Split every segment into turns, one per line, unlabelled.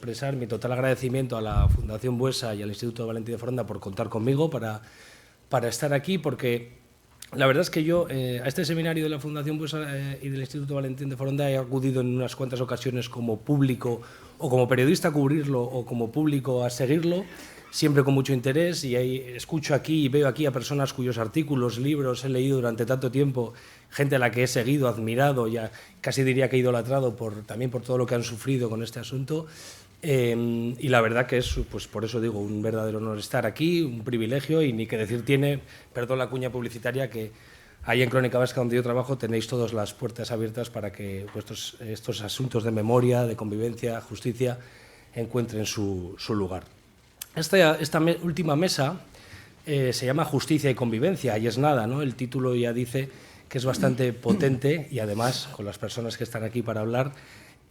expresar mi total agradecimiento a la Fundación Buesa y al Instituto Valentín de Foronda por contar conmigo para estar aquí, porque la verdad es que yo a este seminario de la Fundación Buesa y del Instituto Valentín de Foronda he acudido en unas cuantas ocasiones como público o como periodista a cubrirlo o como público a seguirlo, siempre con mucho interés, y ahí escucho aquí y veo aquí a personas cuyos artículos, libros he leído durante tanto tiempo, gente a la que he seguido, admirado, ya casi diría que he idolatrado también por todo lo que han sufrido con este asunto. Y la verdad que es, pues por eso digo, un verdadero honor estar aquí, un privilegio, y ni que decir tiene, perdón la cuña publicitaria, que ahí en Crónica Vasca, donde yo trabajo, tenéis todas las puertas abiertas para que estos asuntos de memoria, de convivencia, justicia, encuentren su lugar. Esta última mesa se llama Justicia y Convivencia, y es nada, ¿no? El título ya dice que es bastante potente, y además, con las personas que están aquí para hablar,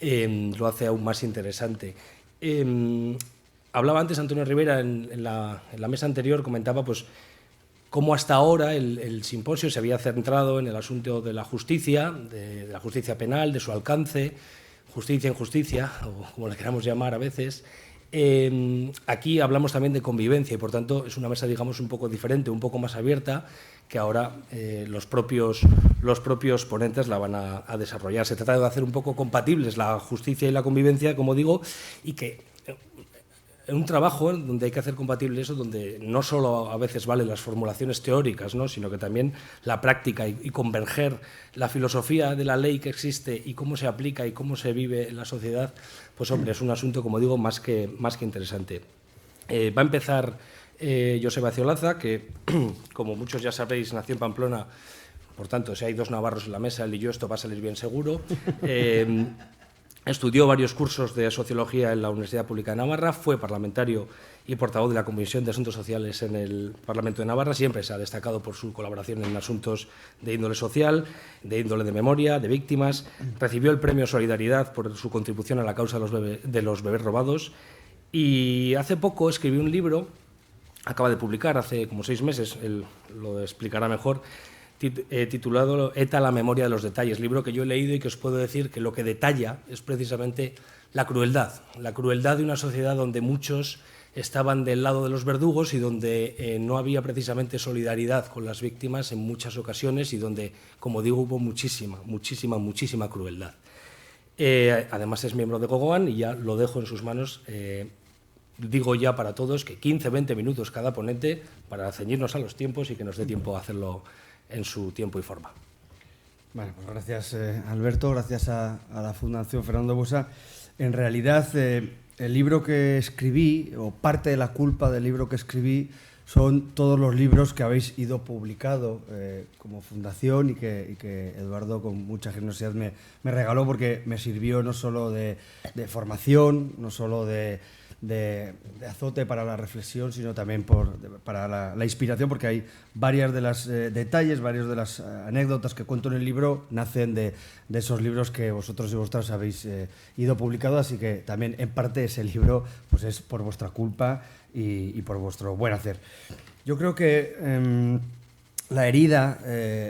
lo hace aún más interesante. Hablaba antes Antonio Rivera en la mesa anterior, comentaba pues cómo hasta ahora el simposio se había centrado en el asunto de la justicia, de la justicia penal, de su alcance, justicia, injusticia, o como la queramos llamar a veces. Aquí hablamos también de convivencia y, por tanto, es una mesa, digamos, un poco diferente, un poco más abierta, que ahora los propios ponentes la van a desarrollar. Se trata de hacer un poco compatibles la justicia y la convivencia, como digo, y que en un trabajo donde hay que hacer compatible eso, donde no solo a veces valen las formulaciones teóricas, ¿no?, sino que también la práctica y converger la filosofía de la ley que existe y cómo se aplica y cómo se vive en la sociedad, pues hombre, es un asunto, como digo, más que interesante. Va a empezar Joseba Ciolaza, que como muchos ya sabréis, nació en Pamplona, por tanto, si hay dos navarros en la mesa, él y yo, esto va a salir bien seguro. Estudió varios cursos de sociología en la Universidad Pública de Navarra, fue parlamentario y portavoz de la Comisión de Asuntos Sociales en el Parlamento de Navarra. Siempre se ha destacado por su colaboración en asuntos de índole social, de índole de memoria, de víctimas. Recibió el premio Solidaridad por su contribución a la causa de los bebés robados. Y hace poco escribió un libro, acaba de publicar hace como 6 meses, él lo explicará mejor, titulado ETA, la memoria de los detalles, libro que yo he leído y que os puedo decir que lo que detalla es precisamente la crueldad de una sociedad donde muchos estaban del lado de los verdugos y donde no había precisamente solidaridad con las víctimas en muchas ocasiones, y donde, como digo, hubo muchísima crueldad. Además es miembro de Gogoan, y ya lo dejo en sus manos. Digo ya para todos que 15-20 minutos cada ponente para ceñirnos a los tiempos y que nos dé tiempo a hacerlo en su tiempo y forma.
Bueno, pues gracias Alberto, gracias a la Fundación Fernando Buesa. En realidad el libro que escribí, o parte de la culpa del libro que escribí, son todos los libros que habéis ido publicando como fundación y que Eduardo con mucha generosidad me regaló, porque me sirvió no solo de formación, no solo de azote para la reflexión, sino también para la inspiración, porque hay varias de las detalles, varias de las anécdotas que cuento en el libro nacen de esos libros que vosotros y vosotras habéis ido publicando, así que también en parte ese libro pues es por vuestra culpa y por vuestro buen hacer. Yo creo que la herida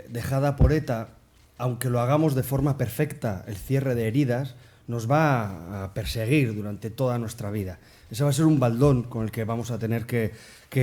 dejada por ETA, aunque lo hagamos de forma perfecta, el cierre de heridas, nos va a perseguir durante toda nuestra vida. Ese va a ser un baldón con el que vamos a tener que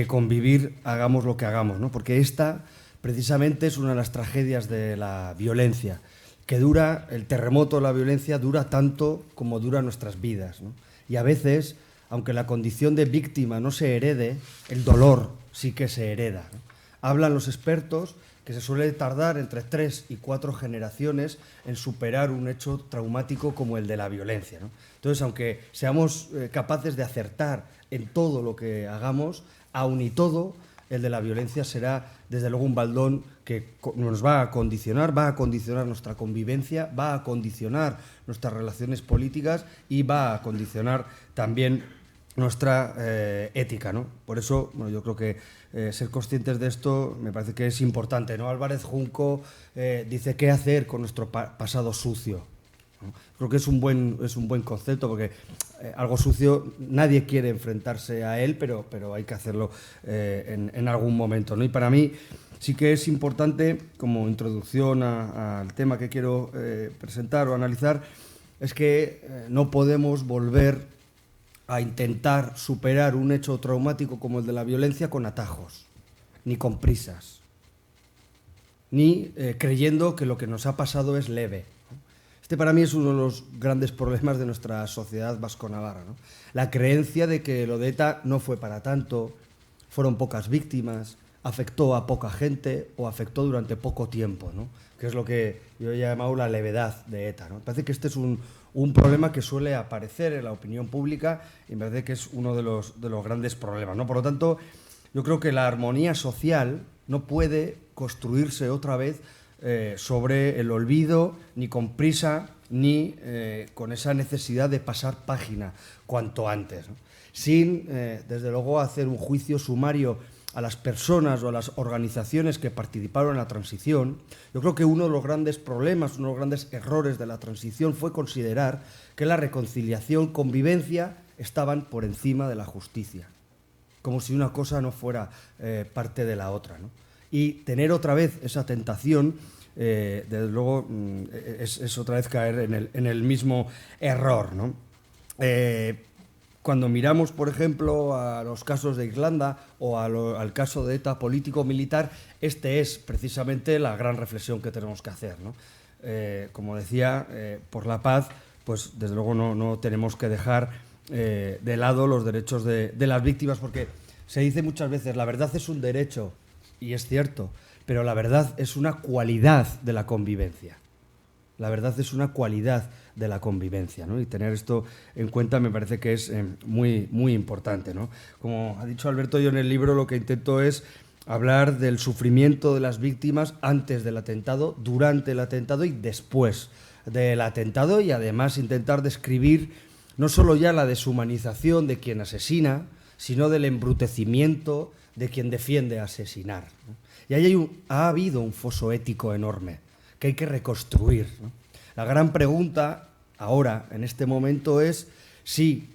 convivir, hagamos lo que hagamos, ¿no? Porque esta, precisamente, es una de las tragedias de la violencia, que dura, el terremoto de la violencia dura tanto como duran nuestras vidas, ¿no? Y a veces, aunque la condición de víctima no se herede, el dolor sí que se hereda, ¿no? Hablan los expertos que se suele tardar entre 3 y 4 generaciones en superar un hecho traumático como el de la violencia, ¿no? Entonces, aunque seamos capaces de acertar en todo lo que hagamos, aun y todo, el de la violencia será, desde luego, un baldón que nos va a condicionar nuestra convivencia, va a condicionar nuestras relaciones políticas y va a condicionar también nuestra ética, ¿no? Por eso, bueno, yo creo que ser conscientes de esto me parece que es importante, ¿no? Álvarez Junco dice qué hacer con nuestro pasado sucio, ¿no? Creo que es un buen concepto, porque algo sucio nadie quiere enfrentarse a él, pero hay que hacerlo en algún momento, ¿no? Y para mí sí que es importante, como introducción al tema que quiero presentar o analizar, es que no podemos volver a intentar superar un hecho traumático como el de la violencia con atajos, ni con prisas, ni creyendo que lo que nos ha pasado es leve. Este para mí es uno de los grandes problemas de nuestra sociedad vasco-navarra, ¿no? La creencia de que lo de ETA no fue para tanto, fueron pocas víctimas, afectó a poca gente o afectó durante poco tiempo, ¿no? Que es lo que yo he llamado la levedad de ETA, ¿no? Me parece que este es un problema que suele aparecer en la opinión pública y me parece que es uno de los grandes problemas, ¿no? Por lo tanto, yo creo que la armonía social no puede construirse otra vez sobre el olvido, ni con prisa, ni con esa necesidad de pasar página cuanto antes, ¿no? Sin, desde luego, hacer un juicio sumario a las personas o a las organizaciones que participaron en la transición. Yo creo que uno de los grandes problemas, uno de los grandes errores de la transición fue considerar que la reconciliación, convivencia, estaban por encima de la justicia, como si una cosa no fuera parte de la otra, ¿no? Y tener otra vez esa tentación, desde luego, es otra vez caer en el mismo error, ¿no? Cuando miramos, por ejemplo, a los casos de Irlanda o al caso de ETA político-militar, este es precisamente la gran reflexión que tenemos que hacer, ¿no? Como decía, por la paz, pues desde luego no tenemos que dejar de lado los derechos de las víctimas, porque se dice muchas veces, la verdad es un derecho, y es cierto, pero la verdad es una cualidad de la convivencia. La verdad es una cualidad de la convivencia, ¿no? Y tener esto en cuenta me parece que es muy, muy importante, ¿no? Como ha dicho Alberto, yo en el libro lo que intento es hablar del sufrimiento de las víctimas antes del atentado, durante el atentado y después del atentado, y además intentar describir no solo ya la deshumanización de quien asesina, sino del embrutecimiento de quien defiende asesinar, ¿no? Y ahí ha habido un foso ético enorme que hay que reconstruir, ¿no? La gran pregunta ahora, en este momento, es si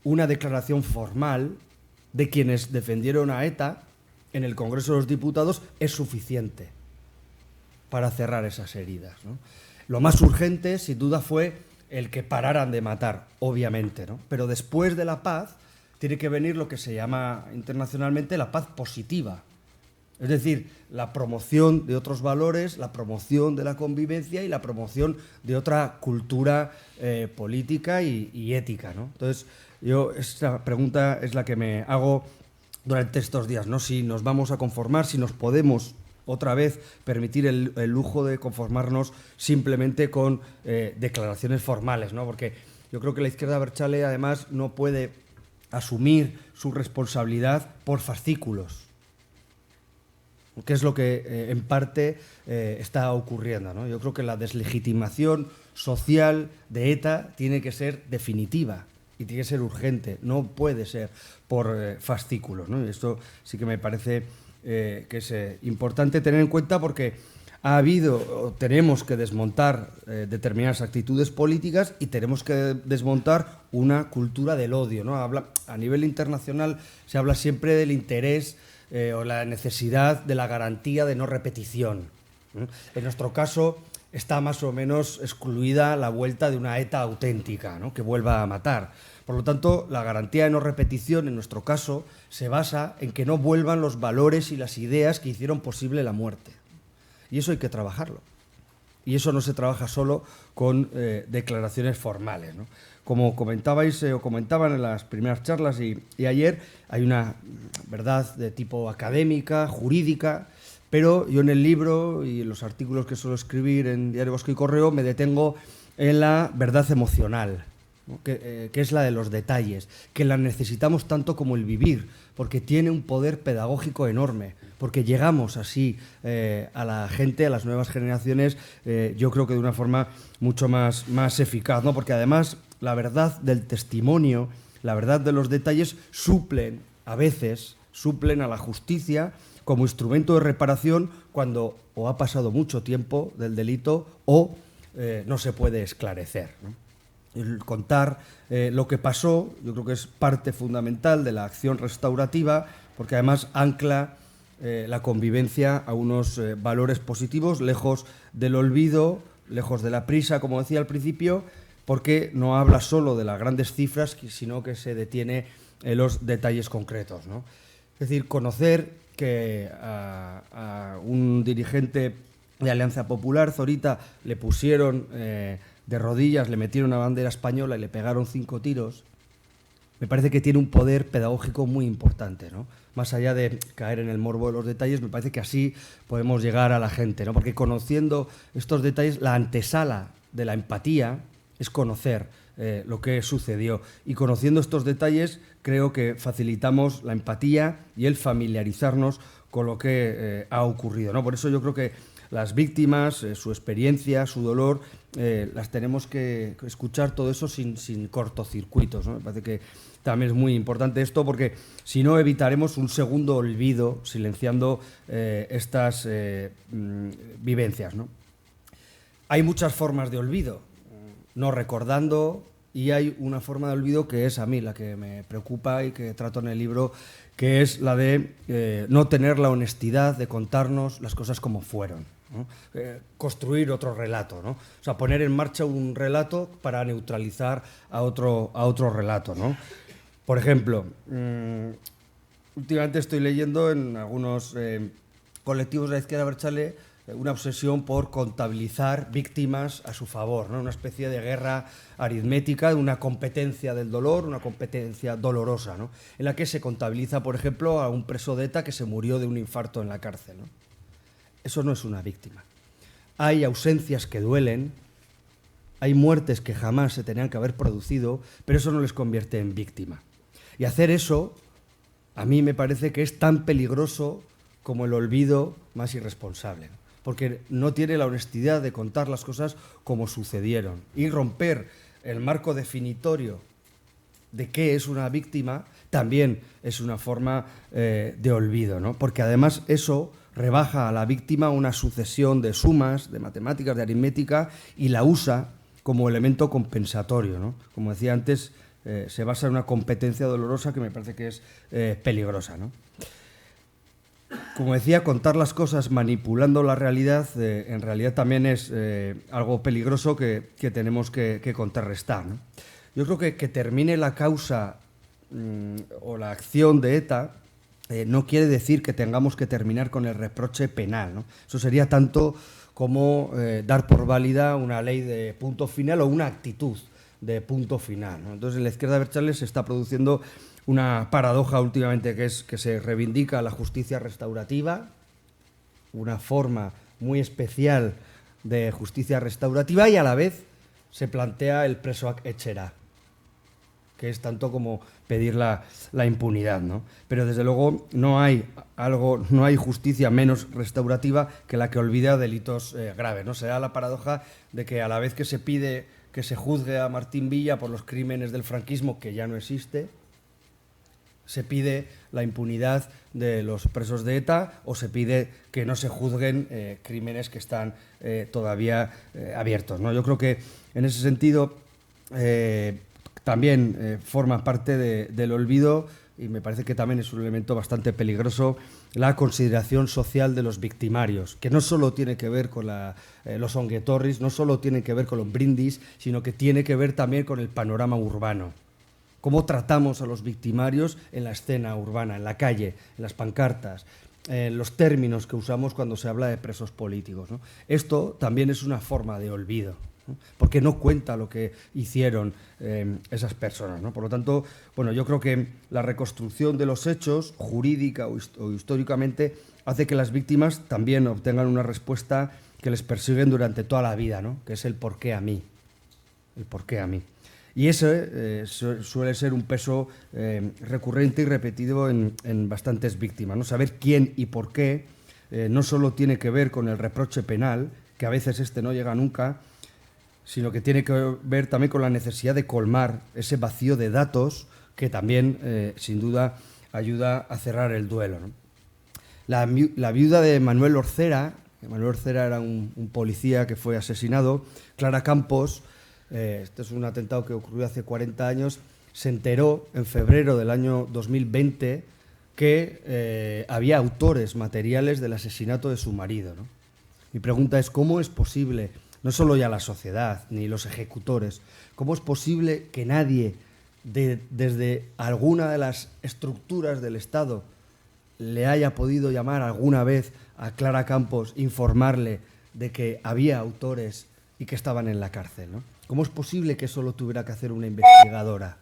una declaración formal de quienes defendieron a ETA en el Congreso de los Diputados es suficiente para cerrar esas heridas, ¿no? Lo más urgente, sin duda, fue el que pararan de matar, obviamente, ¿no? Pero después de la paz tiene que venir lo que se llama internacionalmente la paz positiva. Es decir, la promoción de otros valores, la promoción de la convivencia y la promoción de otra cultura política y ética, ¿no? Entonces, yo esta pregunta es la que me hago durante estos días, ¿no? Si nos vamos a conformar, si nos podemos otra vez permitir el lujo de conformarnos simplemente con declaraciones formales, ¿no? Porque yo creo que la izquierda abertzale, además, no puede asumir su responsabilidad por fascículos, que es lo que en parte está ocurriendo, ¿no? Yo creo que la deslegitimación social de ETA tiene que ser definitiva y tiene que ser urgente, no puede ser por fascículos, ¿no? Y esto sí que me parece que es importante tener en cuenta, porque ha habido, tenemos que desmontar determinadas actitudes políticas y tenemos que desmontar una cultura del odio, ¿no? A nivel internacional se habla siempre del interés o la necesidad de la garantía de no repetición. En nuestro caso está más o menos excluida la vuelta de una ETA auténtica, ¿no? Que vuelva a matar. Por lo tanto, la garantía de no repetición en nuestro caso se basa en que no vuelvan los valores y las ideas que hicieron posible la muerte. Y eso hay que trabajarlo. Y eso no se trabaja solo con declaraciones formales, ¿no? Como comentabais o comentaban en las primeras charlas y ayer, hay una verdad de tipo académica, jurídica, pero yo en el libro y en los artículos que suelo escribir en Diario Vasco y Correo me detengo en la verdad emocional, ¿no? que es la de los detalles, que la necesitamos tanto como el vivir, porque tiene un poder pedagógico enorme, porque llegamos así a la gente, a las nuevas generaciones, yo creo que de una forma mucho más eficaz, ¿no? Porque además la verdad del testimonio, la verdad de los detalles suplen a la justicia como instrumento de reparación cuando o ha pasado mucho tiempo del delito o no se puede esclarecer, ¿no? El contar lo que pasó, yo creo que es parte fundamental de la acción restaurativa, porque además ancla la convivencia a unos valores positivos, lejos del olvido, lejos de la prisa, como decía al principio, porque no habla solo de las grandes cifras, sino que se detiene en los detalles concretos, ¿no? Es decir, conocer que a un dirigente de Alianza Popular, Zorita, le pusieron de rodillas, le metieron una bandera española y le pegaron 5 tiros, me parece que tiene un poder pedagógico muy importante, ¿no? Más allá de caer en el morbo de los detalles, me parece que así podemos llegar a la gente, ¿no? Porque conociendo estos detalles, la antesala de la empatía es conocer lo que sucedió. Y conociendo estos detalles, creo que facilitamos la empatía y el familiarizarnos con lo que ha ocurrido, ¿no? Por eso yo creo que las víctimas, su experiencia, su dolor, las tenemos que escuchar todo eso sin cortocircuitos, ¿no? Me parece que también es muy importante esto, porque si no evitaremos un segundo olvido silenciando estas vivencias, ¿no? Hay muchas formas de olvido, no recordando, y hay una forma de olvido que es a mí la que me preocupa y que trato en el libro, que es la de no tener la honestidad de contarnos las cosas como fueron, ¿no? Construir otro relato, ¿no? O sea, poner en marcha un relato para neutralizar a otro relato, ¿no? Por ejemplo, últimamente estoy leyendo en algunos colectivos de la izquierda abertzale una obsesión por contabilizar víctimas a su favor, ¿no? Una especie de guerra aritmética, una competencia del dolor, una competencia dolorosa, ¿no? En la que se contabiliza, por ejemplo, a un preso de ETA que se murió de un infarto en la cárcel, ¿no? Eso no es una víctima. Hay ausencias que duelen, hay muertes que jamás se tenían que haber producido, pero eso no les convierte en víctima. Y hacer eso, a mí me parece que es tan peligroso como el olvido más irresponsable, ¿no? Porque no tiene la honestidad de contar las cosas como sucedieron. Y romper el marco definitorio de qué es una víctima también es una forma de olvido, ¿no? Porque además eso rebaja a la víctima a una sucesión de sumas, de matemáticas, de aritmética, y la usa como elemento compensatorio, ¿no? Como decía antes, se basa en una competencia dolorosa que me parece que es peligrosa, ¿no? Como decía, contar las cosas manipulando la realidad, en realidad también es algo peligroso que tenemos que contrarrestar, ¿no? Yo creo que termine la causa o la acción de ETA no quiere decir que tengamos que terminar con el reproche penal, ¿no? Eso sería tanto como dar por válida una ley de punto final o una actitud de punto final, ¿no? Entonces, en la izquierda abertzale se está produciendo una paradoja últimamente, que es que se reivindica la justicia restaurativa, una forma muy especial de justicia restaurativa, y a la vez se plantea el presoak etxera, que es tanto como pedir la impunidad, ¿no? Pero desde luego no hay justicia menos restaurativa que la que olvida delitos graves, ¿no? Se da la paradoja de que a la vez que se pide que se juzgue a Martín Villa por los crímenes del franquismo, que ya no existe, se pide la impunidad de los presos de ETA, o se pide que no se juzguen crímenes que están todavía abiertos, ¿no? Yo creo que en ese sentido también forma parte del olvido, y me parece que también es un elemento bastante peligroso, la consideración social de los victimarios, que no solo tiene que ver con los onguetorris, no solo tiene que ver con los brindis, sino que tiene que ver también con el panorama urbano. Cómo tratamos a los victimarios en la escena urbana, en la calle, en las pancartas, en los términos que usamos cuando se habla de presos políticos, ¿no? Esto también es una forma de olvido, ¿no? Porque no cuenta lo que hicieron esas personas, ¿no? Por lo tanto, bueno, yo creo que la reconstrucción de los hechos, jurídica o históricamente, hace que las víctimas también obtengan una respuesta que les persiguen durante toda la vida, ¿no? Que es el por qué a mí. El por qué a mí. Y ese suele ser un peso recurrente y repetido en bastantes víctimas, ¿no? Saber quién y por qué no solo tiene que ver con el reproche penal, que a veces no llega nunca, sino que tiene que ver también con la necesidad de colmar ese vacío de datos que también, sin duda, ayuda a cerrar el duelo, ¿no? La viuda de Manuel Orcera era un policía que fue asesinado. Clara Campos, este es un atentado que ocurrió hace 40 años, se enteró en febrero del año 2020 que había autores materiales del asesinato de su marido, ¿no? Mi pregunta es, ¿cómo es posible no solo ya la sociedad ni los ejecutores, ¿cómo es posible que nadie desde alguna de las estructuras del Estado le haya podido llamar alguna vez a Clara Campos, informarle de que había autores y que estaban en la cárcel, ¿no? ¿Cómo es posible que eso lo tuviera que hacer una investigadora,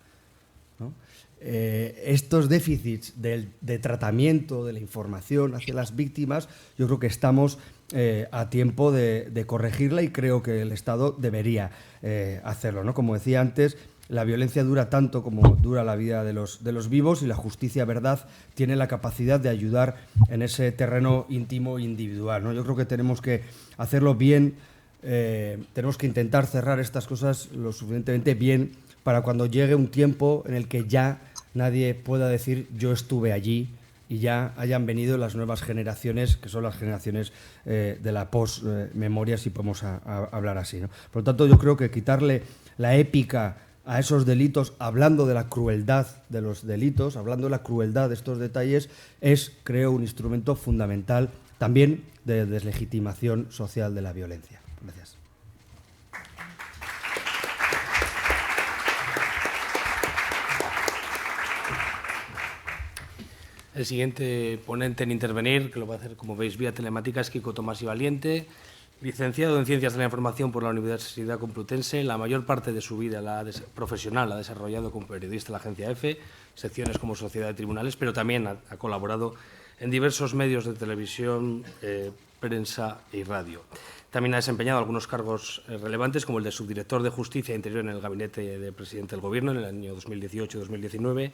¿no? Estos déficits de tratamiento de la información hacia las víctimas, yo creo que estamos a tiempo de corregirla, y creo que el Estado debería hacerlo, ¿no? Como decía antes, la violencia dura tanto como dura la vida de los vivos, y la justicia, verdad, tiene la capacidad de ayudar en ese terreno íntimo e individual, ¿no? Yo creo que tenemos que hacerlo bien, tenemos que intentar cerrar estas cosas lo suficientemente bien para cuando llegue un tiempo en el que ya nadie pueda decir yo estuve allí, y ya hayan venido las nuevas generaciones, que son las generaciones de la post-memoria, si podemos hablar así, ¿no? Por lo tanto, yo creo que quitarle la épica a esos delitos, hablando de la crueldad de los delitos, hablando de la crueldad de estos detalles, es, creo, un instrumento fundamental también de deslegitimación social de la violencia. Gracias.
El siguiente ponente en intervenir, que lo va a hacer, como veis, vía telemática, es Kiko Tomás y Valiente, licenciado en Ciencias de la Información por la Universidad Complutense. La mayor parte de su vida profesional la ha desarrollado como periodista en la agencia EFE, secciones como Sociedad de Tribunales, pero también ha colaborado en diversos medios de televisión, prensa y radio. También ha desempeñado algunos cargos relevantes, como el de subdirector de Justicia e Interior en el gabinete del presidente del Gobierno en el año 2018-2019.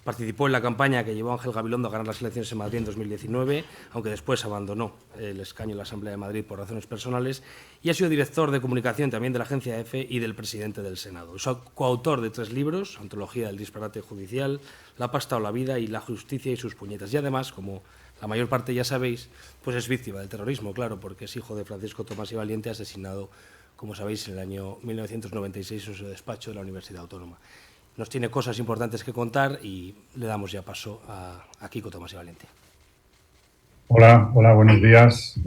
Participó en la campaña que llevó a Ángel Gabilondo a ganar las elecciones en Madrid en 2019, aunque después abandonó el escaño en la Asamblea de Madrid por razones personales, y ha sido director de comunicación también de la agencia EFE y del presidente del Senado. Es coautor de 3 libros, Antología del disparate judicial, La pasta o la vida y La justicia y sus puñetas. Y además, como la mayor parte ya sabéis, pues es víctima del terrorismo, claro, porque es hijo de Francisco Tomás y Valiente, asesinado, como sabéis, en el año 1996 en su despacho de la Universidad Autónoma. Nos tiene cosas importantes que contar y le damos ya paso a Kiko Tomás y Valiente.
Hola, buenos días.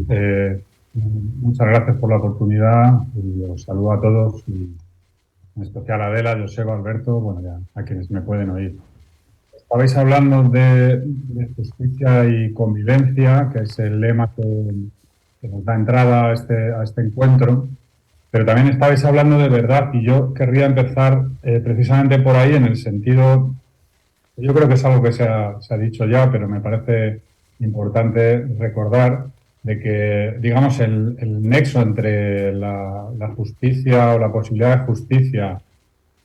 Muchas gracias por la oportunidad y os saludo a todos, y en especial a Adela, Joseba, Alberto, bueno, ya a quienes me pueden oír. Estabais hablando de justicia y convivencia, que es el lema que nos da entrada a este encuentro, pero también estabais hablando de verdad, y yo querría empezar precisamente por ahí, en el sentido, yo creo que es algo que se ha dicho ya, pero me parece importante recordar de que, digamos, el nexo entre la justicia o la posibilidad de justicia,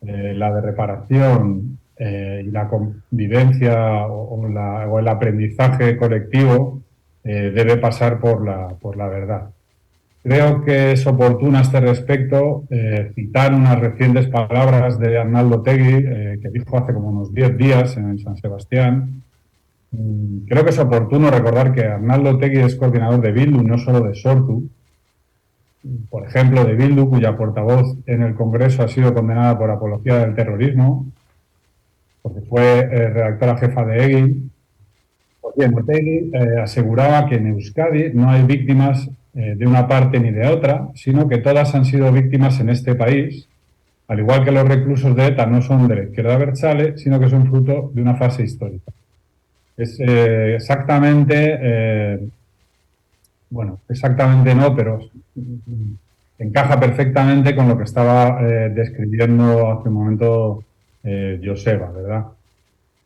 la de reparación y la convivencia o el aprendizaje colectivo debe pasar por la verdad. Creo que es oportuno a este respecto citar unas recientes palabras de Arnaldo Otegi, que dijo hace como unos 10 días en San Sebastián. Creo que es oportuno recordar que Arnaldo Otegi es coordinador de Bildu, no solo de Sortu. Por ejemplo, de Bildu, cuya portavoz en el Congreso ha sido condenada por apología del terrorismo, porque fue redactora jefa de EGI. Pues bien, Otegi aseguraba que en Euskadi no hay víctimas de una parte ni de otra, sino que todas han sido víctimas en este país, al igual que los reclusos de ETA no son de la izquierda abertzale, sino que son fruto de una fase histórica. Es exactamente, bueno, exactamente no, pero encaja perfectamente con lo que estaba describiendo hace un momento Joseba, ¿verdad?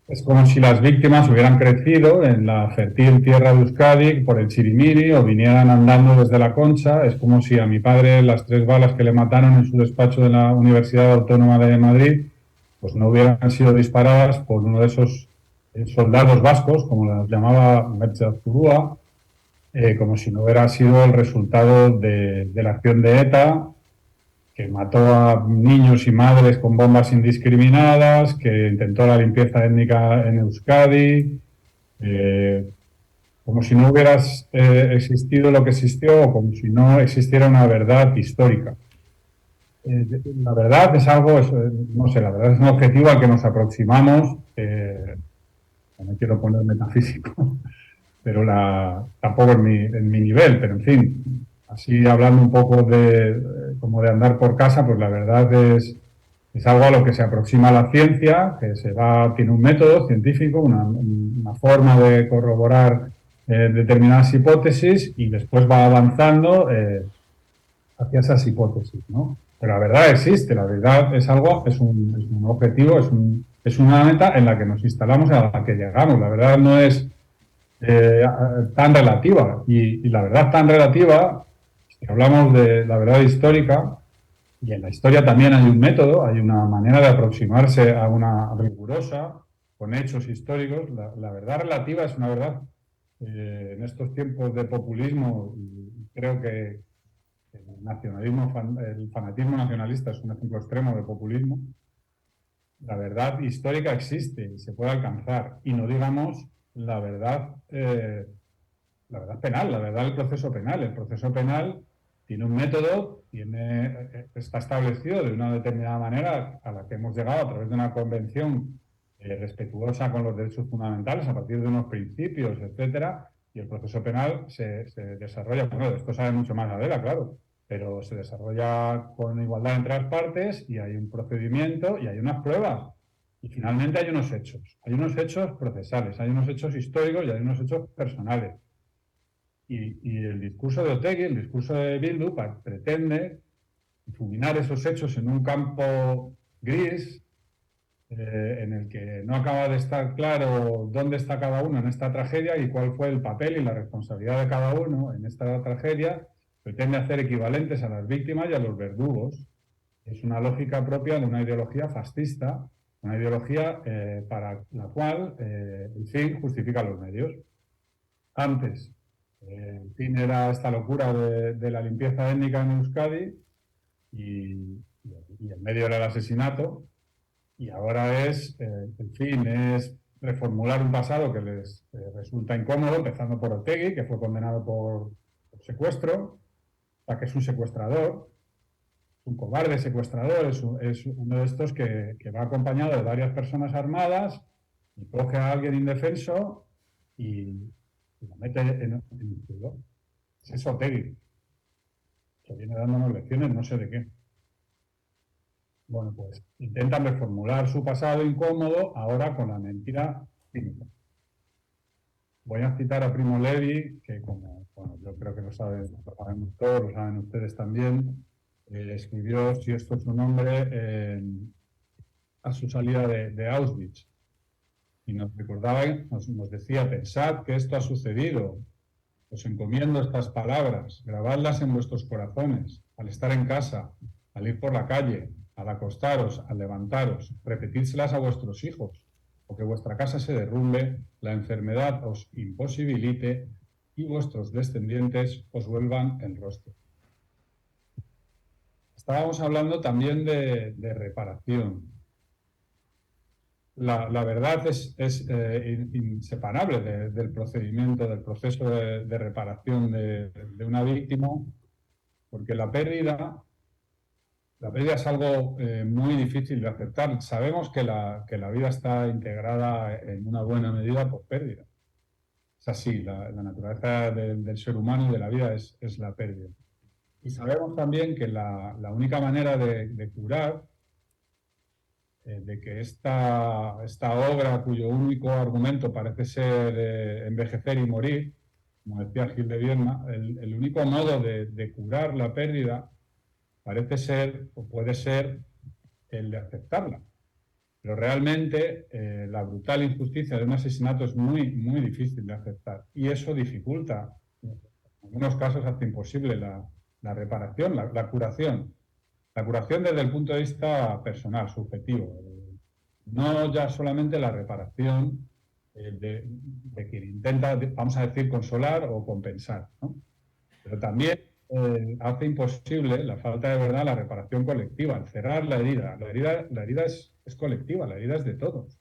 Es como si las víctimas hubieran crecido en la fértil tierra de Euskadi por el Chirimiri o vinieran andando desde la Concha. Es como si a mi padre las 3 balas que le mataron en su despacho de la Universidad Autónoma de Madrid pues no hubieran sido disparadas por uno de esos soldados vascos, como las llamaba Mertxazurúa, como si no hubiera sido el resultado de la acción de ETA, que mató a niños y madres con bombas indiscriminadas, que intentó la limpieza étnica en Euskadi, como si no hubiera existido lo que existió, o como si no existiera una verdad histórica. La verdad es algo, no sé, la verdad es un objetivo al que nos aproximamos, no quiero poner metafísico, pero tampoco en mi nivel, pero en fin, así hablando un poco como de andar por casa, pues la verdad es algo a lo que se aproxima la ciencia, que tiene un método científico, una forma de corroborar determinadas hipótesis y después va avanzando hacia esas hipótesis, ¿no? Pero la verdad existe, la verdad es algo, es un objetivo, es una meta en la que nos instalamos, a la que llegamos. La verdad no es tan relativa. Y la verdad tan relativa, si hablamos de la verdad histórica, y en la historia también hay un método, hay una manera de aproximarse a una rigurosa, con hechos históricos. La verdad relativa es una verdad, en estos tiempos de populismo, y creo que el fanatismo nacionalista es un ejemplo extremo de populismo. La verdad histórica existe y se puede alcanzar. Y no digamos la verdad penal, la verdad del proceso penal. El proceso penal tiene un método, está establecido de una determinada manera a la que hemos llegado a través de una convención respetuosa con los derechos fundamentales, a partir de unos principios, etcétera, y el proceso penal se desarrolla, bueno, de esto sabe mucho más Adela, claro, pero se desarrolla con igualdad entre las partes y hay un procedimiento y hay unas pruebas. Y finalmente hay unos hechos procesales, hay unos hechos históricos y hay unos hechos personales. Y el discurso de Otegi, el discurso de Bildu, pretende difuminar esos hechos en un campo gris, en el que no acaba de estar claro dónde está cada uno en esta tragedia y cuál fue el papel y la responsabilidad de cada uno en esta tragedia. Pretende hacer equivalentes a las víctimas y a los verdugos. Es una lógica propia de una ideología fascista, una ideología para la cual el fin justifica los medios. Antes, el fin era esta locura de la limpieza étnica en Euskadi y el medio era el asesinato, y ahora el fin es reformular un pasado que les resulta incómodo, empezando por Otegi, que fue condenado por secuestro, o sea, que es un secuestrador, un cobarde secuestrador, es uno de estos que va acompañado de varias personas armadas y coge a alguien indefenso y lo mete en un culo. Es Otegi, que viene dándonos lecciones no sé de qué. Bueno, pues intentan reformular su pasado incómodo ahora con la mentira cínica. Voy a citar a Primo Levi, que como yo creo que lo sabemos todos, lo saben ustedes también, escribió, si esto es su nombre, a su salida de Auschwitz. Y nos recordaba, nos decía, pensad que esto ha sucedido, os encomiendo estas palabras, grabadlas en vuestros corazones, al estar en casa, al ir por la calle, al acostaros, al levantaros, repetírselas a vuestros hijos, o que vuestra casa se derrumbe, la enfermedad os imposibilite y vuestros descendientes os vuelvan el rostro. Estábamos hablando también de reparación. La verdad es inseparable del procedimiento, del proceso de reparación de una víctima, porque la pérdida es algo muy difícil de aceptar. Sabemos que la vida está integrada en una buena medida por pérdida. Es así, la naturaleza del ser humano y de la vida es la pérdida. Y sabemos también que la única manera de curar, de que esta obra, cuyo único argumento parece ser envejecer y morir, como decía Gil de Vierna, el único modo de curar la pérdida parece ser o puede ser el de aceptarla. Pero realmente la brutal injusticia de un asesinato es muy, muy difícil de aceptar. Y eso dificulta, en algunos casos hace imposible la reparación, la curación. La curación desde el punto de vista personal, subjetivo. No ya solamente la reparación de quien intenta, vamos a decir, consolar o compensar, ¿no? Pero también hace imposible la falta de verdad la reparación colectiva, el cerrar la herida. La herida es colectiva, la herida es de todos.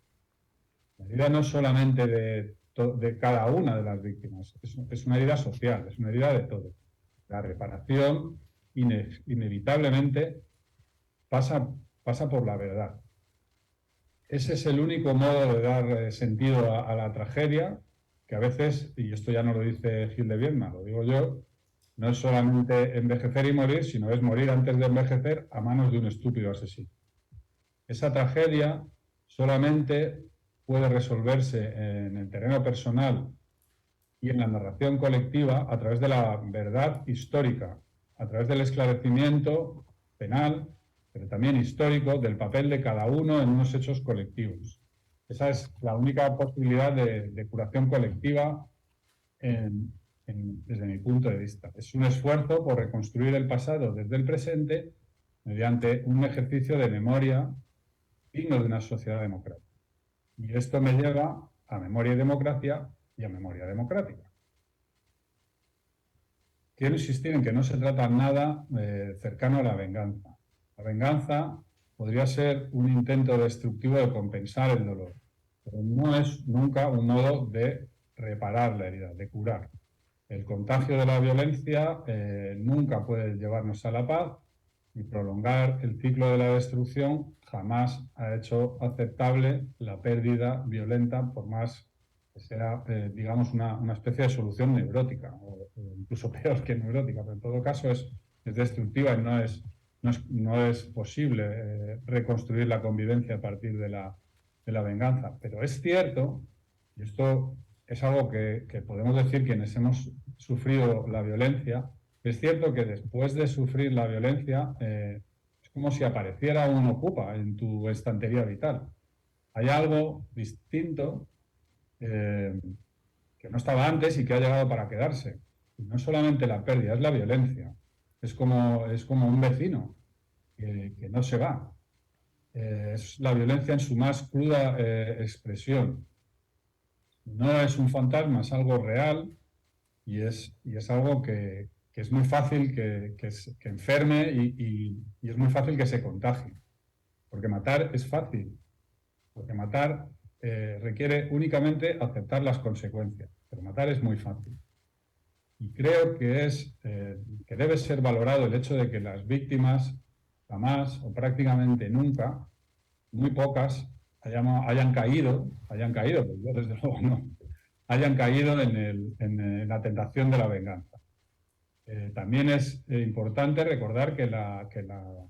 La herida no es solamente de cada una de las víctimas, es una herida social, es una herida de todos. La reparación inevitablemente pasa por la verdad. Ese es el único modo de dar sentido a la tragedia, que a veces, y esto ya no lo dice Gil de Vierna, lo digo yo, no es solamente envejecer y morir, sino es morir antes de envejecer a manos de un estúpido asesino. Esa tragedia solamente puede resolverse en el terreno personal y en la narración colectiva a través de la verdad histórica, a través del esclarecimiento penal, pero también histórico, del papel de cada uno en unos hechos colectivos. Esa es la única posibilidad de curación colectiva desde mi punto de vista. Es un esfuerzo por reconstruir el pasado desde el presente mediante un ejercicio de memoria digno de una sociedad democrática. Y esto me lleva a memoria y democracia y a memoria democrática. Quiero insistir en que no se trata nada cercano a la venganza. La venganza podría ser un intento destructivo de compensar el dolor, pero no es nunca un modo de reparar la herida, de curar. El contagio de la violencia nunca puede llevarnos a la paz y prolongar el ciclo de la destrucción jamás ha hecho aceptable la pérdida violenta, por más que sea, digamos, una especie de solución neurótica, o incluso peor que neurótica, pero en todo caso es destructiva y no es posible reconstruir la convivencia a partir de la venganza. Pero es cierto, y esto es algo que podemos decir quienes hemos sufrido la violencia, es cierto que después de sufrir la violencia es como si apareciera un ocupa en tu estantería vital. Hay algo distinto que no estaba antes y que ha llegado para quedarse. Y no solamente la pérdida, es la violencia. Es como un vecino que no se va. Es la violencia en su más cruda expresión. No es un fantasma, es algo real y es algo que es muy fácil que enferme y es muy fácil que se contagie. Porque matar es fácil, porque matar requiere únicamente aceptar las consecuencias, pero matar es muy fácil. Y creo que que debe ser valorado el hecho de que las víctimas jamás o prácticamente nunca, muy pocas, hayan caído, pues yo desde luego no, hayan caído en la tentación de la venganza. También es importante recordar que la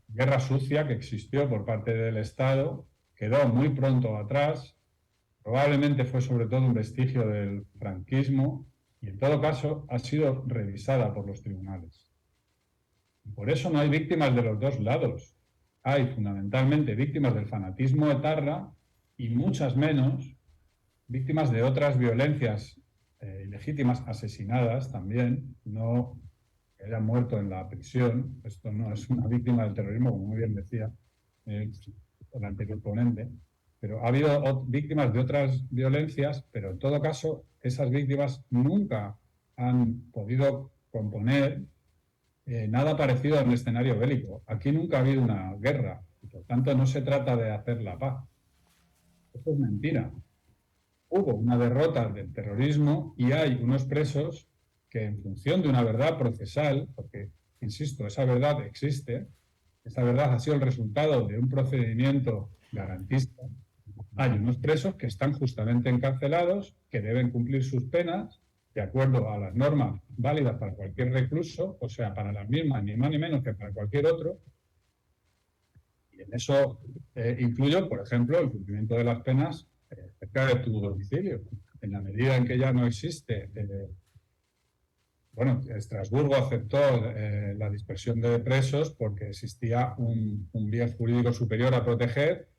guerra sucia que existió por parte del Estado quedó muy pronto atrás, probablemente fue sobre todo un vestigio del franquismo y en todo caso ha sido revisada por los tribunales. Y por eso no hay víctimas de los dos lados. Hay fundamentalmente víctimas del fanatismo etarra y muchas menos víctimas de otras violencias ilegítimas, asesinadas también, no que hayan muerto en la prisión. Esto no es una víctima del terrorismo, como muy bien decía el anterior ponente, pero ha habido víctimas de otras violencias, pero en todo caso esas víctimas nunca han podido componer nada parecido a un escenario bélico. Aquí nunca ha habido una guerra y por tanto no se trata de hacer la paz. Esto es mentira. Hubo una derrota del terrorismo y hay unos presos que en función de una verdad procesal, porque, insisto, esa verdad existe, esa verdad ha sido el resultado de un procedimiento garantista, hay unos presos que están justamente encarcelados, que deben cumplir sus penas de acuerdo a las normas válidas para cualquier recluso, o sea, para las mismas, ni más ni menos que para cualquier otro. Y en eso incluyo, por ejemplo, el cumplimiento de las penas cerca de tu domicilio. En la medida en que ya no existe, Estrasburgo aceptó la dispersión de presos porque existía un bien jurídico superior a proteger,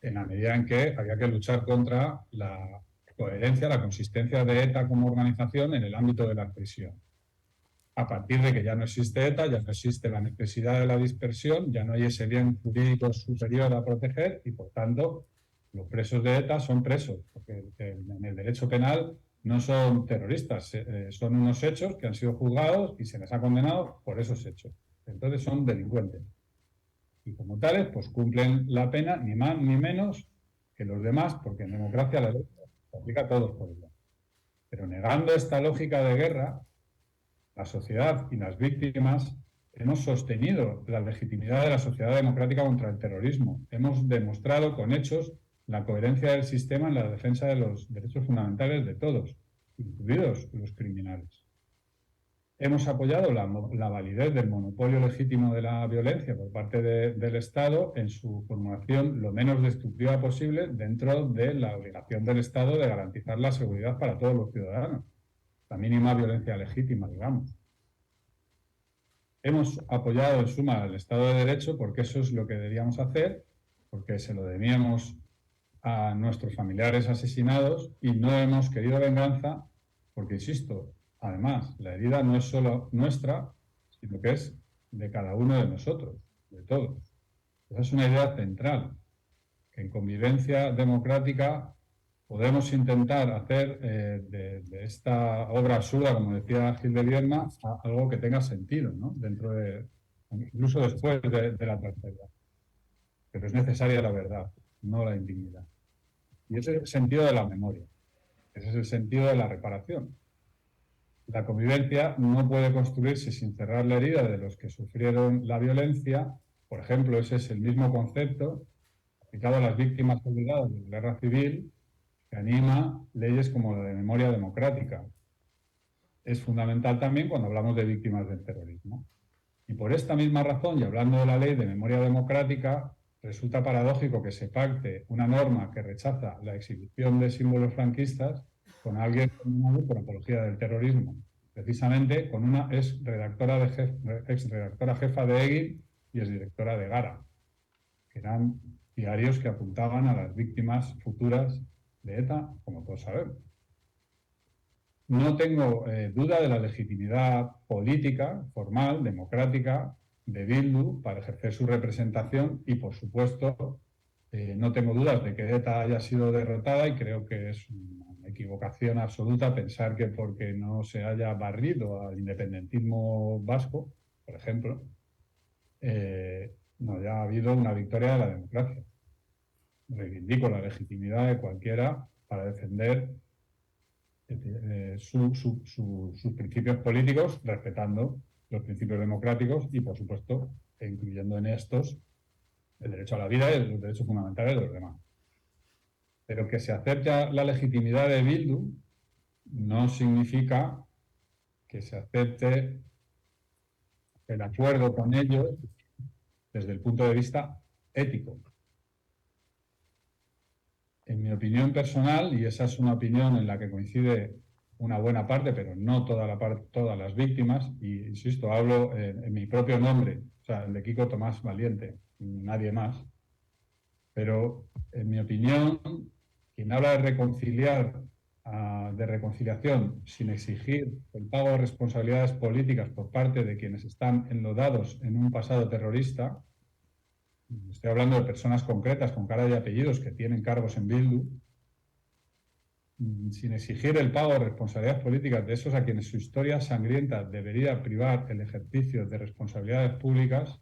en la medida en que había que luchar contra la coherencia, la consistencia de ETA como organización en el ámbito de la prisión. A partir de que ya no existe ETA, ya no existe la necesidad de la dispersión, ya no hay ese bien jurídico superior a proteger y, por tanto, los presos de ETA son presos, porque en el derecho penal no son terroristas, son unos hechos que han sido juzgados y se les ha condenado por esos hechos. Entonces son delincuentes. Y como tales, pues cumplen la pena ni más ni menos que los demás, porque en democracia la ley se aplica a todos por igual. Pero negando esta lógica de guerra, la sociedad y las víctimas hemos sostenido la legitimidad de la sociedad democrática contra el terrorismo. Hemos demostrado con hechos la coherencia del sistema en la defensa de los derechos fundamentales de todos, incluidos los criminales. hemos apoyado la validez del monopolio legítimo de la violencia por parte del Estado en su formulación lo menos destructiva posible dentro de la obligación del Estado de garantizar la seguridad para todos los ciudadanos. La mínima violencia legítima, digamos. Hemos apoyado en suma al Estado de Derecho porque eso es lo que deberíamos hacer, porque se lo debíamos a nuestros familiares asesinados y no hemos querido venganza porque, insisto, además, la herida no es solo nuestra, sino que es de cada uno de nosotros, de todos. Esa es una idea central, que en convivencia democrática podemos intentar hacer de esta obra absurda, como decía Gil de Vierna, algo que tenga sentido, ¿no? Dentro de, incluso después de la tragedia. Pero es necesaria la verdad, no la indignidad. Y ese es el sentido de la memoria, ese es el sentido de la reparación. La convivencia no puede construirse sin cerrar la herida de los que sufrieron la violencia. Por ejemplo, ese es el mismo concepto aplicado a las víctimas olvidadas de la guerra civil, que anima leyes como la de memoria democrática. Es fundamental también cuando hablamos de víctimas del terrorismo. Y por esta misma razón, y hablando de la ley de memoria democrática, resulta paradójico que se pacte una norma que rechaza la exhibición de símbolos franquistas con alguien condenado por apología del terrorismo, precisamente con una ex redactora jefa de EGI y exdirectora de Gara, que eran diarios que apuntaban a las víctimas futuras de ETA, como todos sabemos. No tengo duda de la legitimidad política, formal, democrática, de Bildu para ejercer su representación y, por supuesto, no tengo dudas de que ETA haya sido derrotada y creo que es una equivocación absoluta pensar que porque no se haya barrido al independentismo vasco, por ejemplo, no haya habido una victoria de la democracia. Reivindico la legitimidad de cualquiera para defender sus principios políticos, respetando los principios democráticos y, por supuesto, incluyendo en estos el derecho a la vida y los derechos fundamentales de los demás. Pero que se acepte la legitimidad de Bildu no significa que se acepte el acuerdo con ellos desde el punto de vista ético. En mi opinión personal, y esa es una opinión en la que coincide una buena parte, pero no todas las víctimas, y insisto, hablo en mi propio nombre, o sea, el de Kiko Tomás Valiente, nadie más, pero en mi opinión, quien habla de reconciliar, de reconciliación sin exigir el pago de responsabilidades políticas por parte de quienes están enlodados en un pasado terrorista, estoy hablando de personas concretas con cara y apellidos que tienen cargos en Bildu, sin exigir el pago de responsabilidades políticas de esos a quienes su historia sangrienta debería privar el ejercicio de responsabilidades públicas,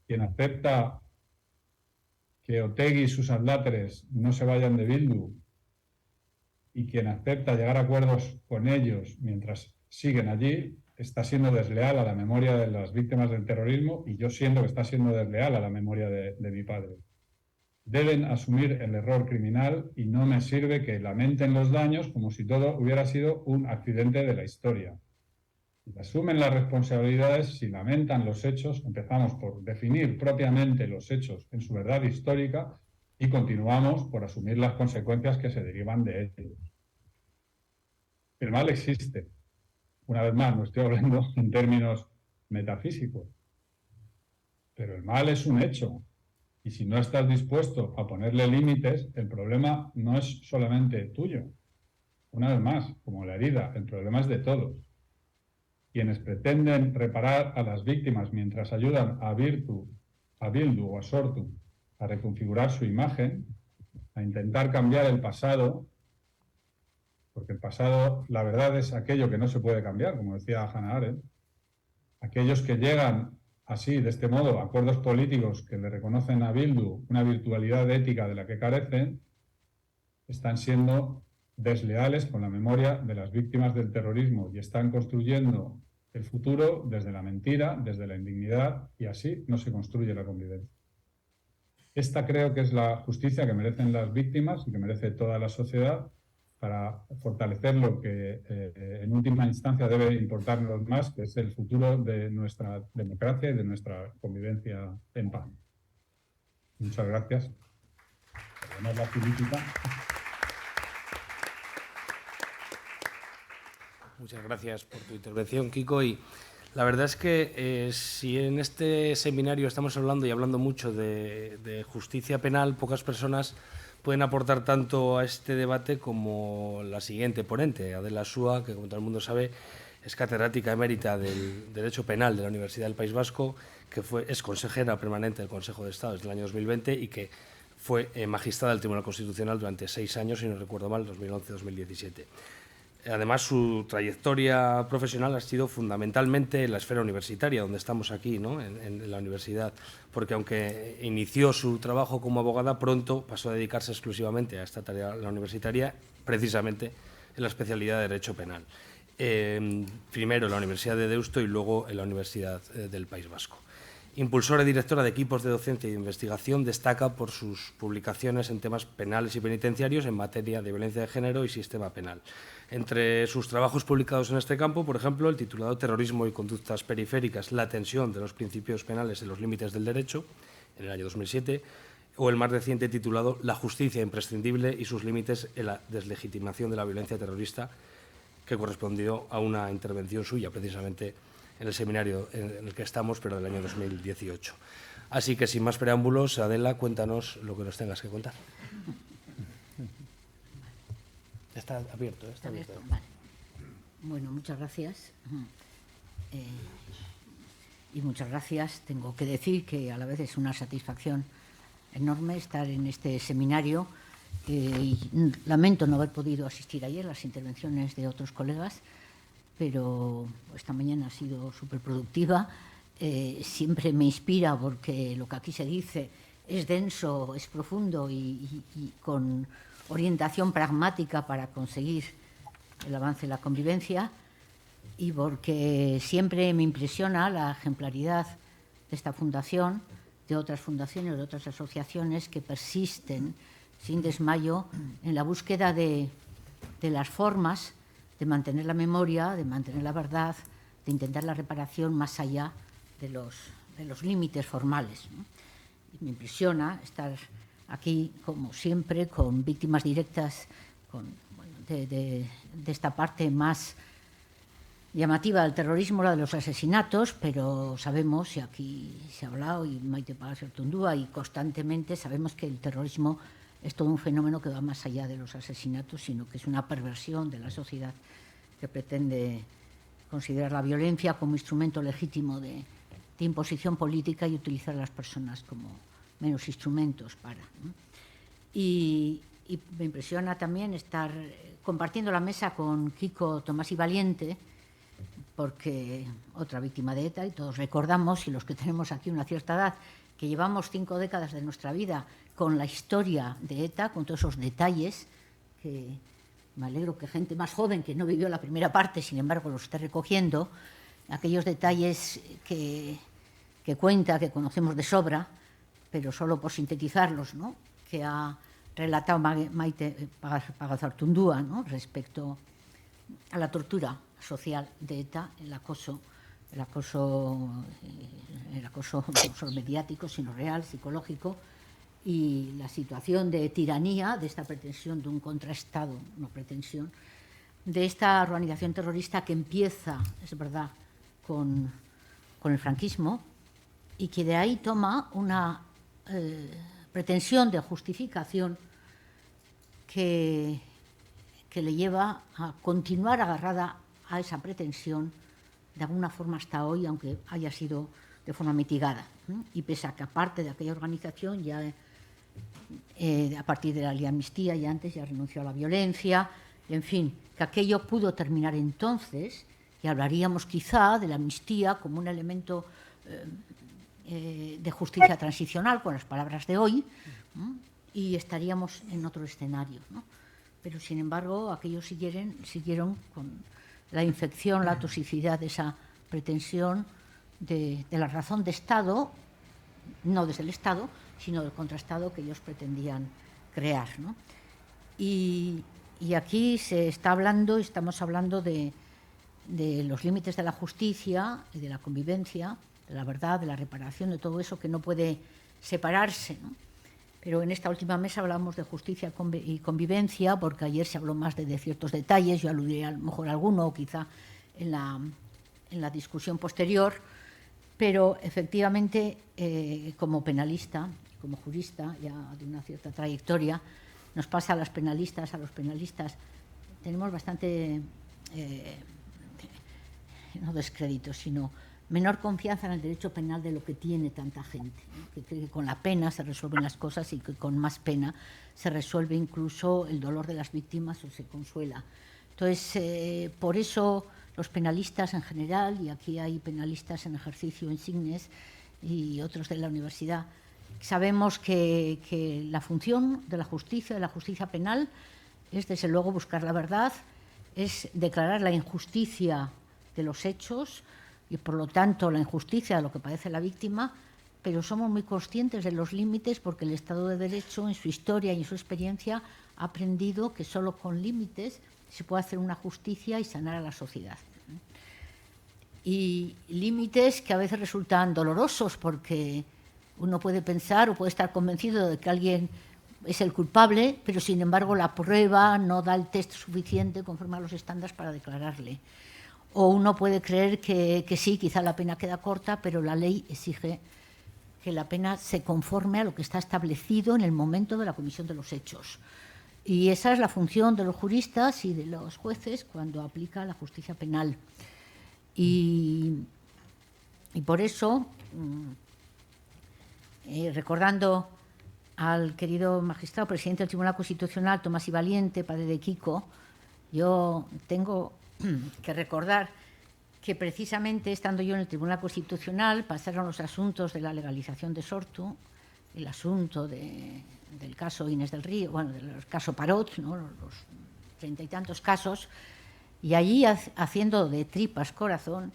quien acepta que Otegi y sus adláteres no se vayan de Bildu y quien acepta llegar a acuerdos con ellos mientras siguen allí, está siendo desleal a la memoria de las víctimas del terrorismo y yo siento que está siendo desleal a la memoria de mi padre. Deben asumir el error criminal y no me sirve que lamenten los daños como si todo hubiera sido un accidente de la historia. Si asumen las responsabilidades, si lamentan los hechos, empezamos por definir propiamente los hechos en su verdad histórica y continuamos por asumir las consecuencias que se derivan de ellos. El mal existe. Una vez más, no estoy hablando en términos metafísicos, pero el mal es un hecho. Y si no estás dispuesto a ponerle límites, el problema no es solamente tuyo. Una vez más, como la herida, el problema es de todos. Quienes pretenden reparar a las víctimas mientras ayudan a Bildu o a Sortu a reconfigurar su imagen, a intentar cambiar el pasado, porque el pasado, la verdad, es aquello que no se puede cambiar, como decía Hannah Arendt. Aquellos que llegan así, de este modo, a acuerdos políticos que le reconocen a Bildu una virtualidad ética de la que carecen, están siendo desleales con la memoria de las víctimas del terrorismo y están construyendo el futuro desde la mentira, desde la indignidad, y así no se construye la convivencia. Esta creo que es la justicia que merecen las víctimas y que merece toda la sociedad para fortalecer lo que en última instancia debe importarnos más, que es el futuro de nuestra democracia y de nuestra convivencia en paz. Muchas gracias. Perdonad la política.
Muchas gracias por tu intervención, Kiko. Y la verdad es que si en este seminario estamos hablando y hablando mucho de justicia penal, pocas personas pueden aportar tanto a este debate como la siguiente ponente, Adela Súa, que como todo el mundo sabe es catedrática emérita del Derecho Penal de la Universidad del País Vasco, que es consejera permanente del Consejo de Estado desde el año 2020 y que fue magistrada del Tribunal Constitucional durante 6 años, si no recuerdo mal, 2011-2017. Además, su trayectoria profesional ha sido fundamentalmente en la esfera universitaria, donde estamos aquí, ¿no? en la universidad, porque aunque inició su trabajo como abogada, pronto pasó a dedicarse exclusivamente a esta tarea la universitaria, precisamente en la especialidad de Derecho Penal. Primero en la Universidad de Deusto y luego en la Universidad del País Vasco. Impulsora y directora de equipos de docencia y de investigación, destaca por sus publicaciones en temas penales y penitenciarios en materia de violencia de género y sistema penal. Entre sus trabajos publicados en este campo, por ejemplo, el titulado Terrorismo y conductas periféricas, la tensión de los principios penales en los límites del derecho, en el año 2007, o el más reciente titulado La justicia imprescindible y sus límites en la deslegitimación de la violencia terrorista, que correspondió a una intervención suya, precisamente en el seminario en el que estamos, pero del año 2018. Así que, sin más preámbulos, Adela, cuéntanos lo que nos tengas que contar. Está abierto, está abierto.
Vale. Bueno, muchas gracias. Y muchas gracias. Tengo que decir que a la vez es una satisfacción enorme estar en este seminario. Y lamento no haber podido asistir ayer a las intervenciones de otros colegas, pero esta mañana ha sido súper productiva. Siempre me inspira porque lo que aquí se dice es denso, es profundo y con orientación pragmática para conseguir el avance en la convivencia, y porque siempre me impresiona la ejemplaridad de esta fundación, de otras fundaciones, de otras asociaciones que persisten sin desmayo en la búsqueda de las formas de mantener la memoria, de mantener la verdad, de intentar la reparación más allá de los límites formales, ¿no? Y me impresiona estar aquí, como siempre, con víctimas directas de esta parte más llamativa del terrorismo, la de los asesinatos, pero sabemos, y aquí se ha hablado, y Maite Pagazaurtundúa, y constantemente sabemos que el terrorismo es todo un fenómeno que va más allá de los asesinatos, sino que es una perversión de la sociedad que pretende considerar la violencia como instrumento legítimo de imposición política y utilizar a las personas como menos instrumentos para, ¿no? Y me impresiona también estar compartiendo la mesa con Kiko, Tomás y Valiente, porque otra víctima de ETA, y todos recordamos, y los que tenemos aquí una cierta edad, que llevamos 5 décadas de nuestra vida con la historia de ETA, con todos esos detalles, que me alegro que gente más joven que no vivió la primera parte, sin embargo, los esté recogiendo, aquellos detalles que cuenta, que conocemos de sobra, pero solo por sintetizarlos, ¿no?, que ha relatado Maite Pagazaurtundúa, ¿no?, respecto a la tortura social de ETA, el acoso no solo mediático, sino real, psicológico, y la situación de tiranía, de esta pretensión de un contraestado, no pretensión, de esta organización terrorista que empieza, es verdad, con el franquismo, y que de ahí toma una pretensión de justificación que le lleva a continuar agarrada a esa pretensión de alguna forma hasta hoy, aunque haya sido de forma mitigada, ¿eh? Y pese a que aparte de aquella organización ya a partir de la ley de amnistía y antes ya renunció a la violencia, en fin, que aquello pudo terminar entonces, y hablaríamos quizá de la amnistía como un elemento de justicia transicional, con las palabras de hoy, ¿no?, y estaríamos en otro escenario, ¿no? Pero sin embargo aquellos siguieron con la infección, la toxicidad de esa pretensión de la razón de Estado, no desde el Estado, sino del contraestado que ellos pretendían crear, ¿no? Y Y aquí estamos hablando de los límites de la justicia y de la convivencia, de la verdad, de la reparación, de todo eso que no puede separarse, ¿no? Pero en esta última mesa hablamos de justicia y convivencia, porque ayer se habló más de ciertos detalles, yo aludiré a lo mejor a alguno, quizá en la discusión posterior, pero efectivamente, como penalista, como jurista, ya de una cierta trayectoria, nos pasa a los penalistas, tenemos bastante, no descrédito, sino menor confianza en el derecho penal de lo que tiene tanta gente, ¿no? Que cree que con la pena se resuelven las cosas y que con más pena se resuelve incluso el dolor de las víctimas o se consuela. Entonces, por eso los penalistas en general, y aquí hay penalistas en ejercicio en Signes y otros de la universidad, sabemos que la función de la justicia penal, es desde luego buscar la verdad, es declarar la injusticia de los hechos y por lo tanto la injusticia de lo que padece la víctima, pero somos muy conscientes de los límites porque el Estado de Derecho en su historia y en su experiencia ha aprendido que solo con límites se puede hacer una justicia y sanar a la sociedad. Y límites que a veces resultan dolorosos porque uno puede pensar o puede estar convencido de que alguien es el culpable, pero sin embargo la prueba no da el test suficiente conforme a los estándares para declararle. O uno puede creer que sí, quizá la pena queda corta, pero la ley exige que la pena se conforme a lo que está establecido en el momento de la comisión de los hechos. Y esa es la función de los juristas y de los jueces cuando aplica la justicia penal. Y por eso, recordando al querido magistrado, presidente del Tribunal Constitucional, Tomás y Valiente, padre de Kiko, yo tengo que recordar que precisamente estando yo en el Tribunal Constitucional pasaron los asuntos de la legalización de Sortu, el asunto del caso Inés del Río, bueno, del caso Parot, ¿no? Los 30 y tantos casos, y allí haciendo de tripas corazón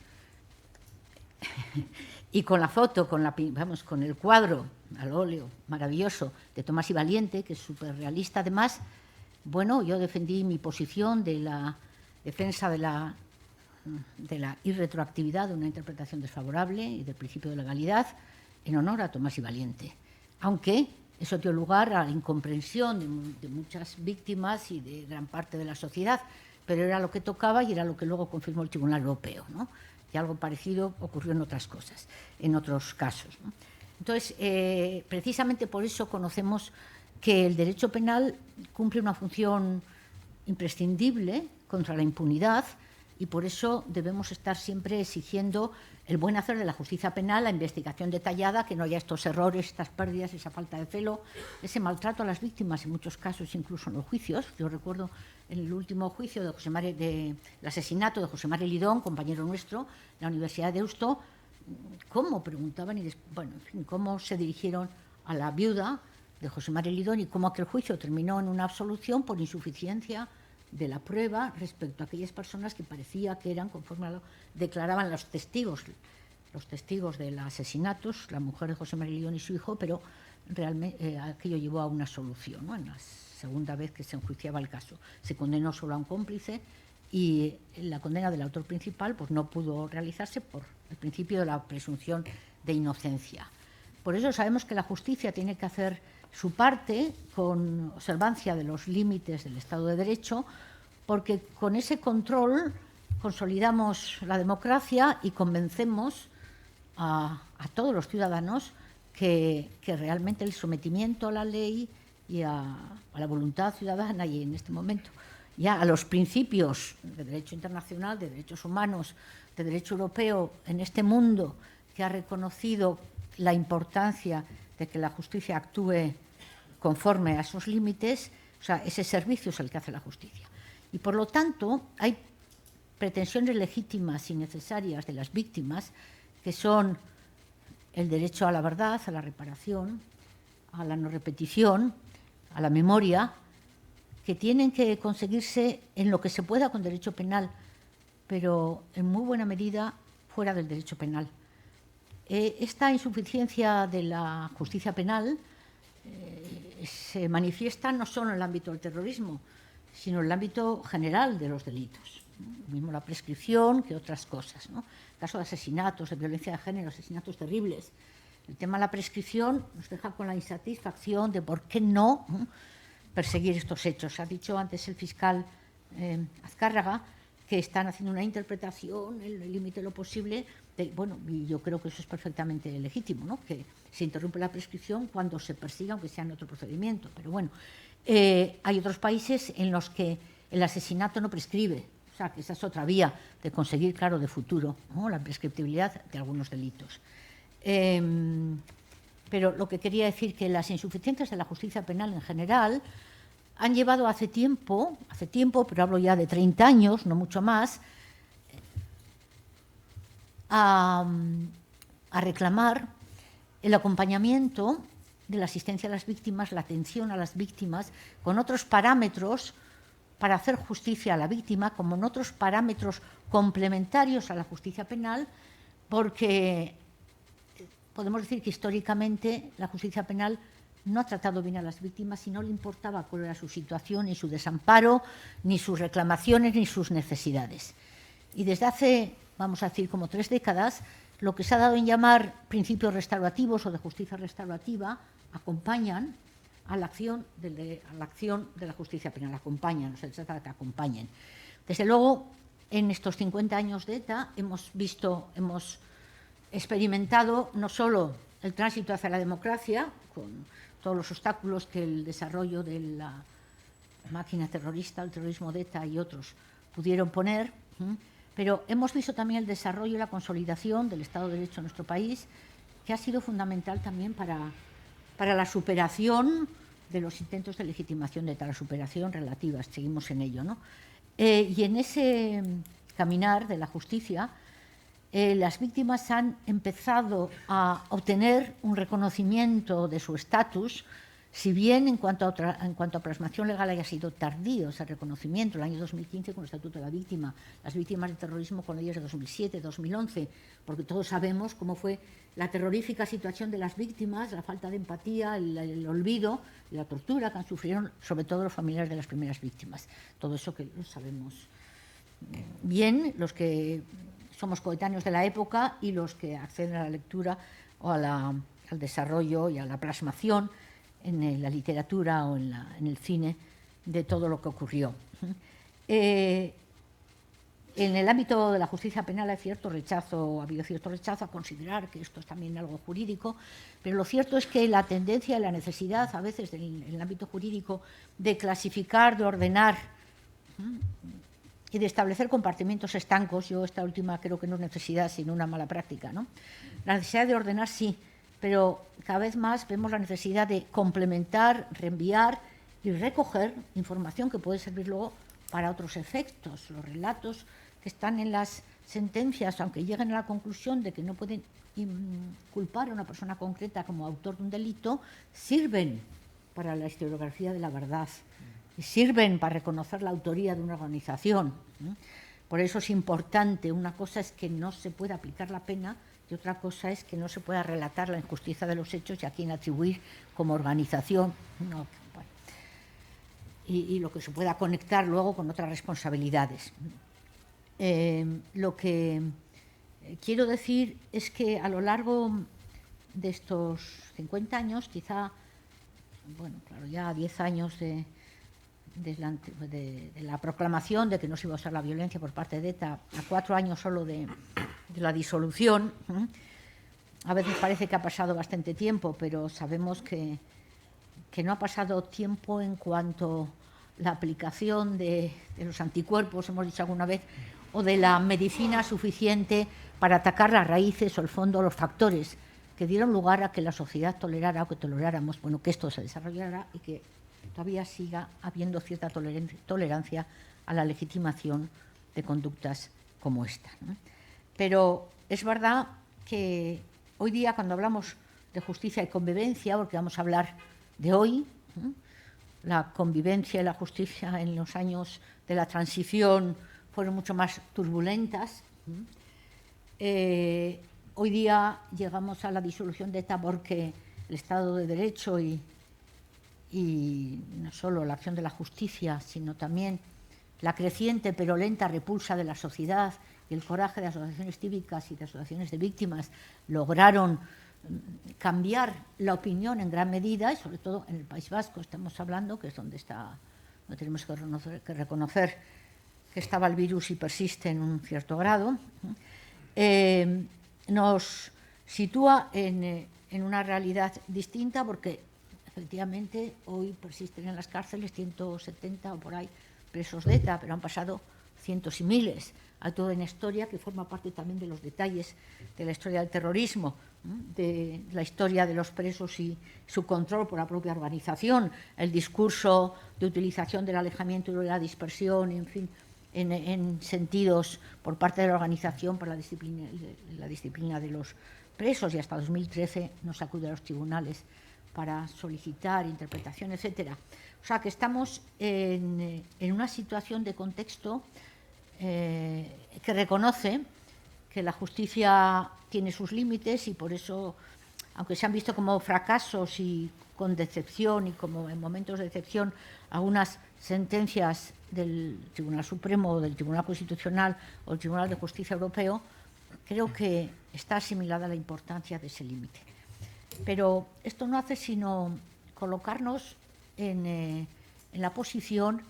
y con la foto, con el cuadro al óleo maravilloso de Tomás y Valiente, que es súper realista además, bueno, yo defendí mi posición de la defensa de la irretroactividad de una interpretación desfavorable y del principio de legalidad en honor a Tomás y Valiente. Aunque eso dio lugar a la incomprensión de muchas víctimas y de gran parte de la sociedad, pero era lo que tocaba y era lo que luego confirmó el Tribunal Europeo, ¿no? Y algo parecido ocurrió en otras cosas, en otros casos, ¿no? Entonces, precisamente por eso conocemos que el derecho penal cumple una función imprescindible contra la impunidad y por eso debemos estar siempre exigiendo el buen hacer de la justicia penal, la investigación detallada, que no haya estos errores, estas pérdidas, esa falta de celo, ese maltrato a las víctimas en muchos casos, incluso en los juicios. Yo recuerdo en el último juicio del asesinato de José María Lidón, compañero nuestro, en la Universidad de Deusto, cómo preguntaban y bueno, en fin, cómo se dirigieron a la viuda de José María Lidón y cómo aquel juicio terminó en una absolución por insuficiencia de la prueba respecto a aquellas personas que parecía que eran, conforme a lo declaraban los testigos del asesinato, la mujer de José María Lidón y su hijo, pero realmente aquello llevó a una solución, ¿no? En la segunda vez que se enjuiciaba el caso. Se condenó solo a un cómplice y la condena del autor principal pues, no pudo realizarse por el principio de la presunción de inocencia. Por eso sabemos que la justicia tiene que hacer su parte con observancia de los límites del Estado de Derecho, porque con ese control consolidamos la democracia y convencemos a todos los ciudadanos que realmente el sometimiento a la ley y a la voluntad ciudadana y en este momento ya a los principios de derecho internacional, de derechos humanos, de derecho europeo en este mundo que ha reconocido la importancia de que la justicia actúe conforme a esos límites, o sea, ese servicio es el que hace la justicia. Y por lo tanto hay pretensiones legítimas y necesarias de las víctimas que son el derecho a la verdad, a la reparación, a la no repetición, a la memoria, que tienen que conseguirse en lo que se pueda con derecho penal, pero en muy buena medida fuera del derecho penal. Esta insuficiencia de la justicia penal se manifiesta no solo en el ámbito del terrorismo, sino en el ámbito general de los delitos. Lo mismo la prescripción que otras cosas, ¿no? El caso de asesinatos, de violencia de género, asesinatos terribles. El tema de la prescripción nos deja con la insatisfacción de por qué no perseguir estos hechos. Ha dicho antes el fiscal Azcárraga que están haciendo una interpretación en el límite de lo posible. Bueno, y yo creo que eso es perfectamente legítimo, ¿no? Que se interrumpe la prescripción cuando se persiga, aunque sea en otro procedimiento. Pero bueno, hay otros países en los que el asesinato no prescribe. O sea, que esa es otra vía de conseguir, claro, de futuro, ¿no? La prescriptibilidad de algunos delitos. Pero lo que quería decir que las insuficiencias de la justicia penal en general han llevado hace tiempo, pero hablo ya de 30 años, no mucho más, a reclamar el acompañamiento de la asistencia a las víctimas, la atención a las víctimas, con otros parámetros para hacer justicia a la víctima, como en otros parámetros complementarios a la justicia penal, porque podemos decir que históricamente la justicia penal no ha tratado bien a las víctimas y no le importaba cuál era su situación, ni su desamparo, ni sus reclamaciones, ni sus necesidades. Y desde hace, vamos a decir, como 3 décadas, lo que se ha dado en llamar principios restaurativos o de justicia restaurativa acompañan a la acción de la justicia penal, acompañan, no se trata de que acompañen. Desde luego, en estos 50 años de ETA hemos experimentado no solo el tránsito hacia la democracia, con todos los obstáculos que el desarrollo de la máquina terrorista, el terrorismo de ETA y otros pudieron poner, pero hemos visto también el desarrollo y la consolidación del Estado de Derecho en nuestro país, que ha sido fundamental también para la superación de los intentos de legitimación de ETA, la superación relativa, seguimos en ello, ¿no? Y en ese caminar de la justicia, las víctimas han empezado a obtener un reconocimiento de su estatus, si bien en cuanto a plasmación legal haya sido tardío ese reconocimiento, el año 2015 con el Estatuto de la Víctima, las víctimas de terrorismo con leyes de 2007, 2011, porque todos sabemos cómo fue la terrorífica situación de las víctimas, la falta de empatía, el olvido y la tortura que han sufrido, sobre todo los familiares de las primeras víctimas. Todo eso que lo sabemos bien, los que somos coetáneos de la época y los que acceden a la lectura o al desarrollo y a la plasmación en la literatura o en el cine de todo lo que ocurrió. En el ámbito de la justicia penal ha habido cierto rechazo a considerar que esto es también algo jurídico, pero lo cierto es que la tendencia y la necesidad a veces en el ámbito jurídico de clasificar, de ordenar y de establecer compartimentos estancos, yo esta última creo que no es necesidad sino una mala práctica, ¿no? La necesidad de ordenar sí, pero cada vez más vemos la necesidad de complementar, reenviar y recoger información que puede servir luego para otros efectos. Los relatos que están en las sentencias, aunque lleguen a la conclusión de que no pueden culpar a una persona concreta como autor de un delito, sirven para la historiografía de la verdad y sirven para reconocer la autoría de una organización. Por eso es importante, una cosa es que no se pueda aplicar la pena y otra cosa es que no se pueda relatar la injusticia de los hechos y a quién atribuir como organización. No, bueno, y lo que se pueda conectar luego con otras responsabilidades. Lo que quiero decir es que a lo largo de estos 50 años, quizá, bueno, claro, ya 10 años de la proclamación de que no se iba a usar la violencia por parte de ETA, a 4 años solo de la disolución. A veces parece que ha pasado bastante tiempo, pero sabemos que no ha pasado tiempo en cuanto a la aplicación de los anticuerpos, hemos dicho alguna vez, o de la medicina suficiente para atacar las raíces o el fondo, los factores que dieron lugar a que la sociedad tolerara o que toleráramos, bueno, que esto se desarrollara y que todavía siga habiendo cierta tolerancia a la legitimación de conductas como esta, ¿no? Pero es verdad que hoy día, cuando hablamos de justicia y convivencia, porque vamos a hablar de hoy, ¿no? La convivencia y la justicia en los años de la transición fueron mucho más turbulentas. Hoy día llegamos a la disolución de ETA porque el Estado de Derecho y y no solo la acción de la justicia, sino también la creciente pero lenta repulsa de la sociedad y el coraje de asociaciones cívicas y de asociaciones de víctimas lograron cambiar la opinión en gran medida, y sobre todo en el País Vasco estamos hablando, que es donde no tenemos que reconocer que estaba el virus y persiste en un cierto grado, nos sitúa en una realidad distinta, porque efectivamente hoy persisten en las cárceles 170 o por ahí presos de ETA, pero han pasado cientos y miles. Hay toda una historia que forma parte también de los detalles de la historia del terrorismo, de la historia de los presos y su control por la propia organización, el discurso de utilización del alejamiento y de la dispersión, en fin, en sentidos por parte de la organización para la disciplina de los presos, y hasta 2013 nos acude a los tribunales para solicitar interpretación, etcétera. O sea, que estamos en una situación de contexto que reconoce que la justicia tiene sus límites, y por eso, aunque se han visto como fracasos y con decepción, y como en momentos de decepción algunas sentencias del Tribunal Supremo o del Tribunal Constitucional o del Tribunal de Justicia Europeo, creo que está asimilada la importancia de ese límite. Pero esto no hace sino colocarnos en la posición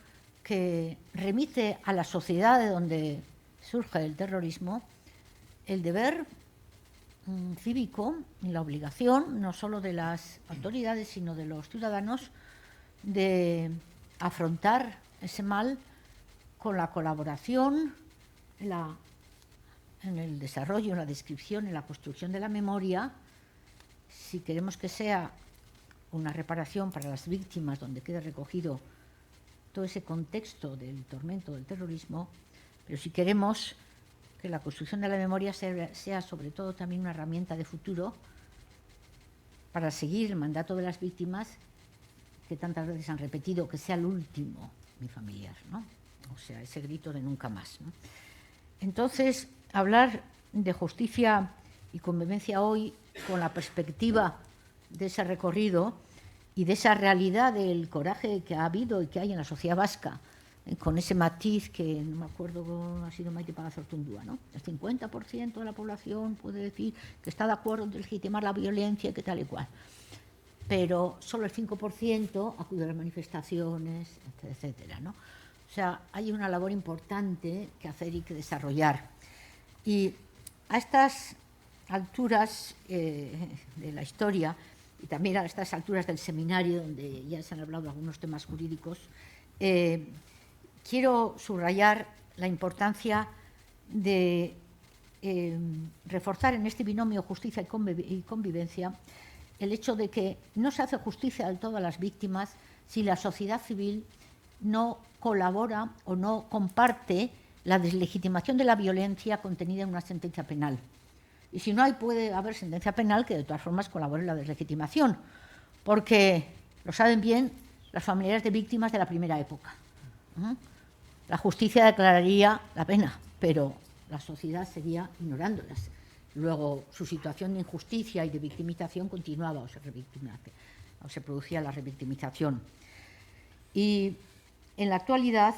que remite a la sociedad de donde surge el terrorismo el deber cívico y la obligación, no solo de las autoridades, sino de los ciudadanos, de afrontar ese mal con la colaboración en el desarrollo, en la descripción, en la construcción de la memoria, si queremos que sea una reparación para las víctimas, donde quede recogido todo ese contexto del tormento del terrorismo, pero si queremos que la construcción de la memoria sea sobre todo también una herramienta de futuro para seguir el mandato de las víctimas, que tantas veces han repetido, que sea el último, mi familiar, ¿no? O sea, ese grito de nunca más, ¿no? Entonces, hablar de justicia y convivencia hoy, con la perspectiva de ese recorrido y de esa realidad del coraje que ha habido y que hay en la sociedad vasca, con ese matiz que, no me acuerdo, ha sido Maite Pagazortundúa, ¿no? El 50% de la población puede decir que está de acuerdo en legitimar la violencia, que tal y cual, pero solo el 5% acude a las manifestaciones, etcétera, ¿no? O sea, hay una labor importante que hacer y que desarrollar. Y a estas alturas de la historia, y también a estas alturas del seminario, donde ya se han hablado de algunos temas jurídicos, quiero subrayar la importancia de reforzar en este binomio justicia y convivencia el hecho de que no se hace justicia del todo a las víctimas si la sociedad civil no colabora o no comparte la deslegitimación de la violencia contenida en una sentencia penal. Y si no hay, puede haber sentencia penal que de todas formas colabore en la deslegitimación, porque lo saben bien las familiares de víctimas de la primera época. La justicia declararía la pena, pero la sociedad seguía ignorándolas. Luego su situación de injusticia y de victimización continuaba, o se producía la revictimización. Y en la actualidad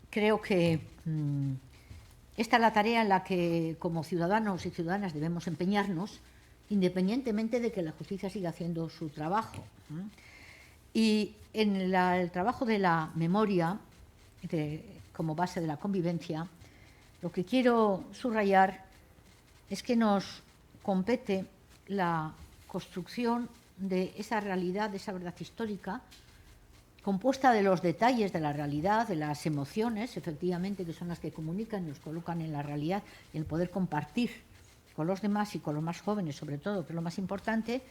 creo que esta es la tarea en la que como ciudadanos y ciudadanas debemos empeñarnos, independientemente de que la justicia siga haciendo su trabajo. Y en el trabajo de la memoria, como base de la convivencia, lo que quiero subrayar es que nos compete la construcción de esa realidad, de esa verdad histórica, compuesta de los detalles de la realidad, de las emociones, efectivamente, que son las que comunican y nos colocan en la realidad, y el poder compartir con los demás y con los más jóvenes, sobre todo, que es lo más importante,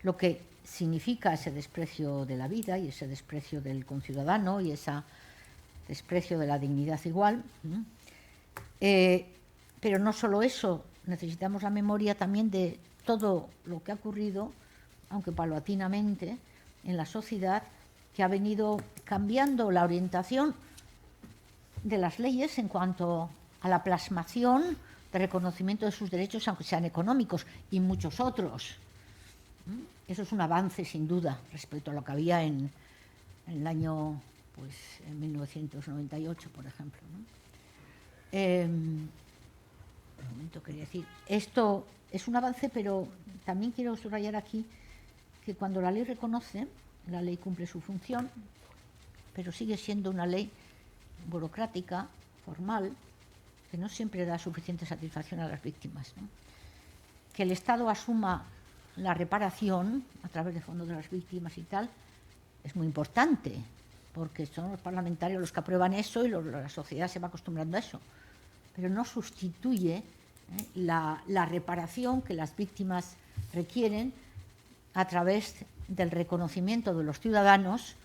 lo que significa ese desprecio de la vida y ese desprecio del conciudadano y ese desprecio de la dignidad igual. Pero no solo eso, necesitamos la memoria también de todo lo que ha ocurrido, aunque paulatinamente, en la sociedad, que ha venido cambiando la orientación de las leyes en cuanto a la plasmación de reconocimiento de sus derechos, aunque sean económicos, y muchos otros. Eso es un avance, sin duda, respecto a lo que había en el año, pues, en 1998, por ejemplo, ¿no? Un momento, quería decir, esto es un avance, pero también quiero subrayar aquí que cuando la ley reconoce, la ley cumple su función, pero sigue siendo una ley burocrática, formal, que no siempre da suficiente satisfacción a las víctimas, ¿no? Que el Estado asuma la reparación a través del Fondo de las Víctimas y tal es muy importante, porque son los parlamentarios los que aprueban eso y la sociedad se va acostumbrando a eso, pero no sustituye la reparación que las víctimas requieren a través del reconocimiento de los ciudadanos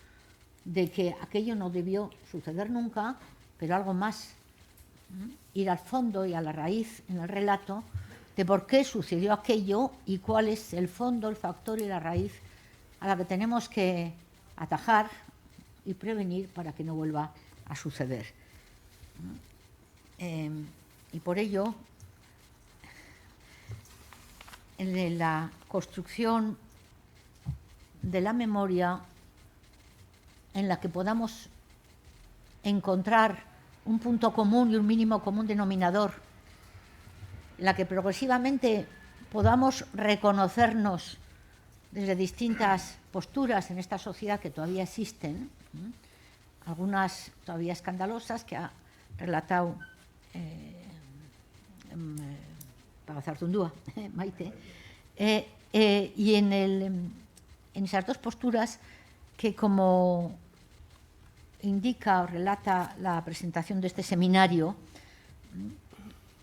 de que aquello no debió suceder nunca, pero algo más, ir al fondo y a la raíz en el relato de por qué sucedió aquello y cuál es el fondo, el factor y la raíz a la que tenemos que atajar y prevenir para que no vuelva a suceder. Y por ello, en la construcción de la memoria, en la que podamos encontrar un punto común y un mínimo común denominador, en la que progresivamente podamos reconocernos desde distintas posturas en esta sociedad que todavía existen, algunas todavía escandalosas que ha relatado Pagazaurtundúa, Maite, y en esas dos posturas que, como indica o relata la presentación de este seminario,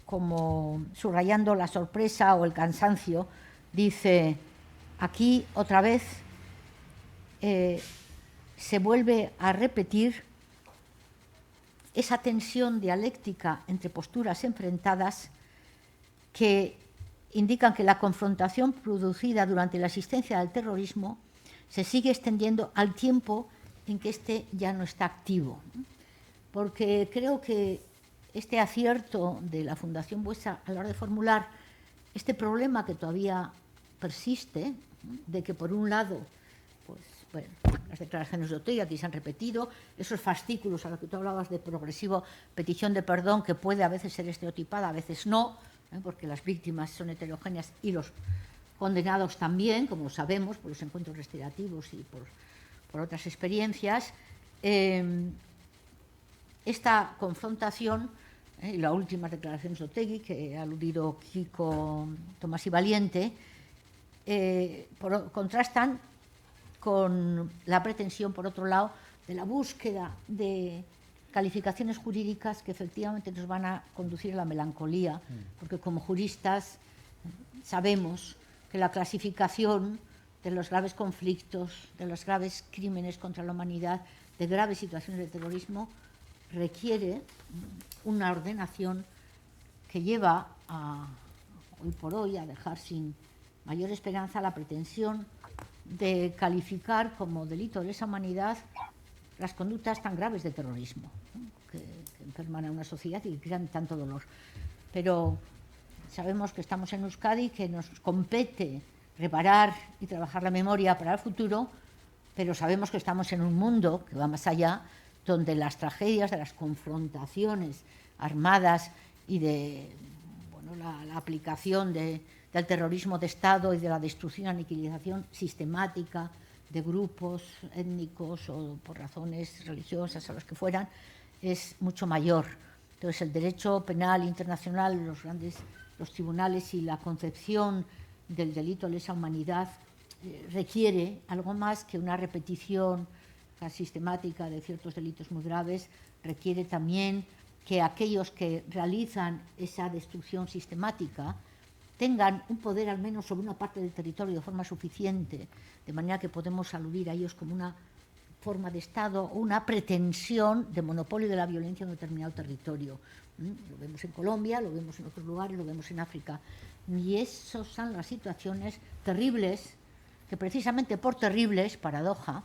como subrayando la sorpresa o el cansancio, dice: aquí otra vez se vuelve a repetir esa tensión dialéctica entre posturas enfrentadas que indican que la confrontación producida durante la existencia del terrorismo se sigue extendiendo al tiempo en que éste ya no está activo. Porque creo que este acierto de la Fundación Buesa a la hora de formular este problema que todavía persiste, de que por un lado, pues, bueno, las declaraciones de Otegi aquí se han repetido, esos fascículos a los que tú hablabas de progresivo petición de perdón, que puede a veces ser estereotipada, a veces no, porque las víctimas son heterogéneas y los condenados también, como sabemos, por los encuentros restaurativos y por otras experiencias. Esta confrontación y las últimas declaraciones de Otegi, que ha aludido Kiko, Tomás y Valiente, contrastan con la pretensión, por otro lado, de la búsqueda de calificaciones jurídicas que efectivamente nos van a conducir a la melancolía, porque como juristas sabemos que la clasificación de los graves conflictos, de los graves crímenes contra la humanidad, de graves situaciones de terrorismo, requiere una ordenación que lleva hoy por hoy a dejar sin mayor esperanza la pretensión de calificar como delito de lesa humanidad las conductas tan graves de terrorismo, ¿no? que enferman a una sociedad y que crean tanto dolor. Pero sabemos que estamos en Euskadi, que nos compete reparar y trabajar la memoria para el futuro, pero sabemos que estamos en un mundo que va más allá, donde las tragedias de las confrontaciones armadas y de la aplicación del terrorismo de Estado y de la destrucción y aniquilación sistemática de grupos étnicos o por razones religiosas o las que fueran, es mucho mayor. Entonces, el derecho penal internacional, los tribunales y la concepción del delito de lesa humanidad requiere algo más que una repetición sistemática de ciertos delitos muy graves, requiere también que aquellos que realizan esa destrucción sistemática tengan un poder al menos sobre una parte del territorio de forma suficiente, de manera que podemos aludir a ellos como una forma de Estado o una pretensión de monopolio de la violencia en un determinado territorio. Lo vemos en Colombia, lo vemos en otros lugares, lo vemos en África. Y esas son las situaciones terribles, que precisamente por terribles, paradoja,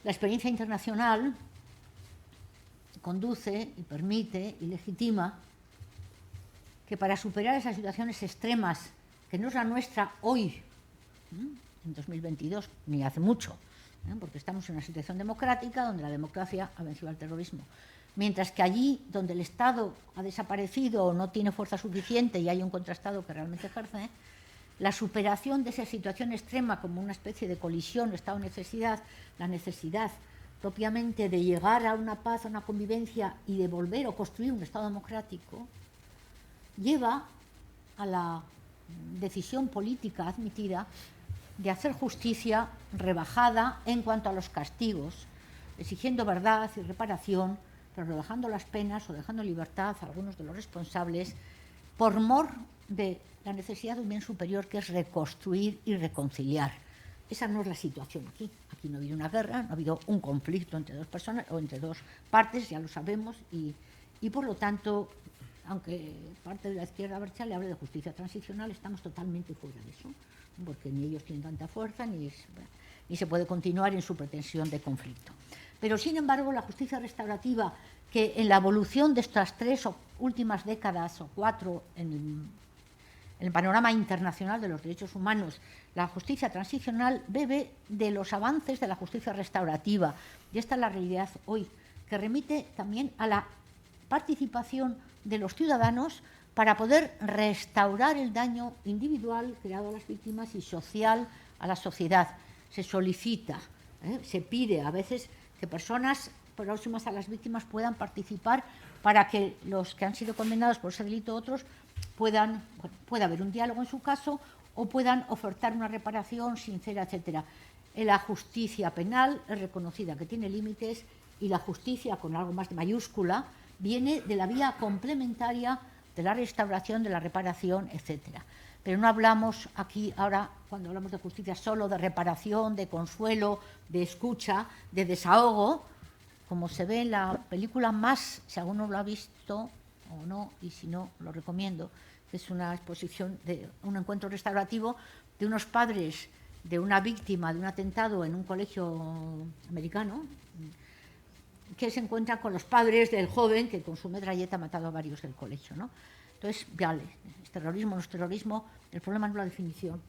la experiencia internacional conduce y permite y legitima que para superar esas situaciones extremas, que no es la nuestra hoy, en 2022, ni hace mucho, porque estamos en una situación democrática donde la democracia ha vencido al terrorismo. Mientras que allí donde el Estado ha desaparecido o no tiene fuerza suficiente y hay un contrastado que realmente ejerce, la superación de esa situación extrema como una especie de colisión, estado de necesidad, la necesidad propiamente de llegar a una paz, a una convivencia y de volver o construir un Estado democrático, lleva a la decisión política admitida de hacer justicia rebajada en cuanto a los castigos, exigiendo verdad y reparación, pero rebajando las penas o dejando en libertad a algunos de los responsables por mor de la necesidad de un bien superior que es reconstruir y reconciliar. Esa no es la situación aquí. Aquí no ha habido una guerra, no ha habido un conflicto entre dos personas o entre dos partes, ya lo sabemos, y por lo tanto, aunque parte de la izquierda abertzale hable de justicia transicional, estamos totalmente fuera de eso, porque ni ellos tienen tanta fuerza ni se puede continuar en su pretensión de conflicto. Pero, sin embargo, la justicia restaurativa, que en la evolución de estas 3 últimas décadas o 4 en el panorama internacional de los derechos humanos, la justicia transicional bebe de los avances de la justicia restaurativa. Y esta es la realidad hoy, que remite también a la participación de los ciudadanos para poder restaurar el daño individual creado a las víctimas y social a la sociedad. Se solicita, se pide a veces que personas próximas a las víctimas puedan participar para que los que han sido condenados por ese delito otros pueda haber un diálogo en su caso o puedan ofertar una reparación sincera, etcétera. La justicia penal es reconocida que tiene límites y la justicia, con algo más de mayúscula, viene de la vía complementaria de la restauración, de la reparación, etcétera. Pero no hablamos aquí ahora, cuando hablamos de justicia, solo de reparación, de consuelo, de escucha, de desahogo, como se ve en la película Más, si alguno lo ha visto o no, y si no, lo recomiendo, que es una exposición de un encuentro restaurativo de unos padres de una víctima de un atentado en un colegio americano, que se encuentran con los padres del joven que con su metralleta ha matado a varios del colegio, ¿no? Entonces, vale, es terrorismo, no es terrorismo, el problema no es la definición.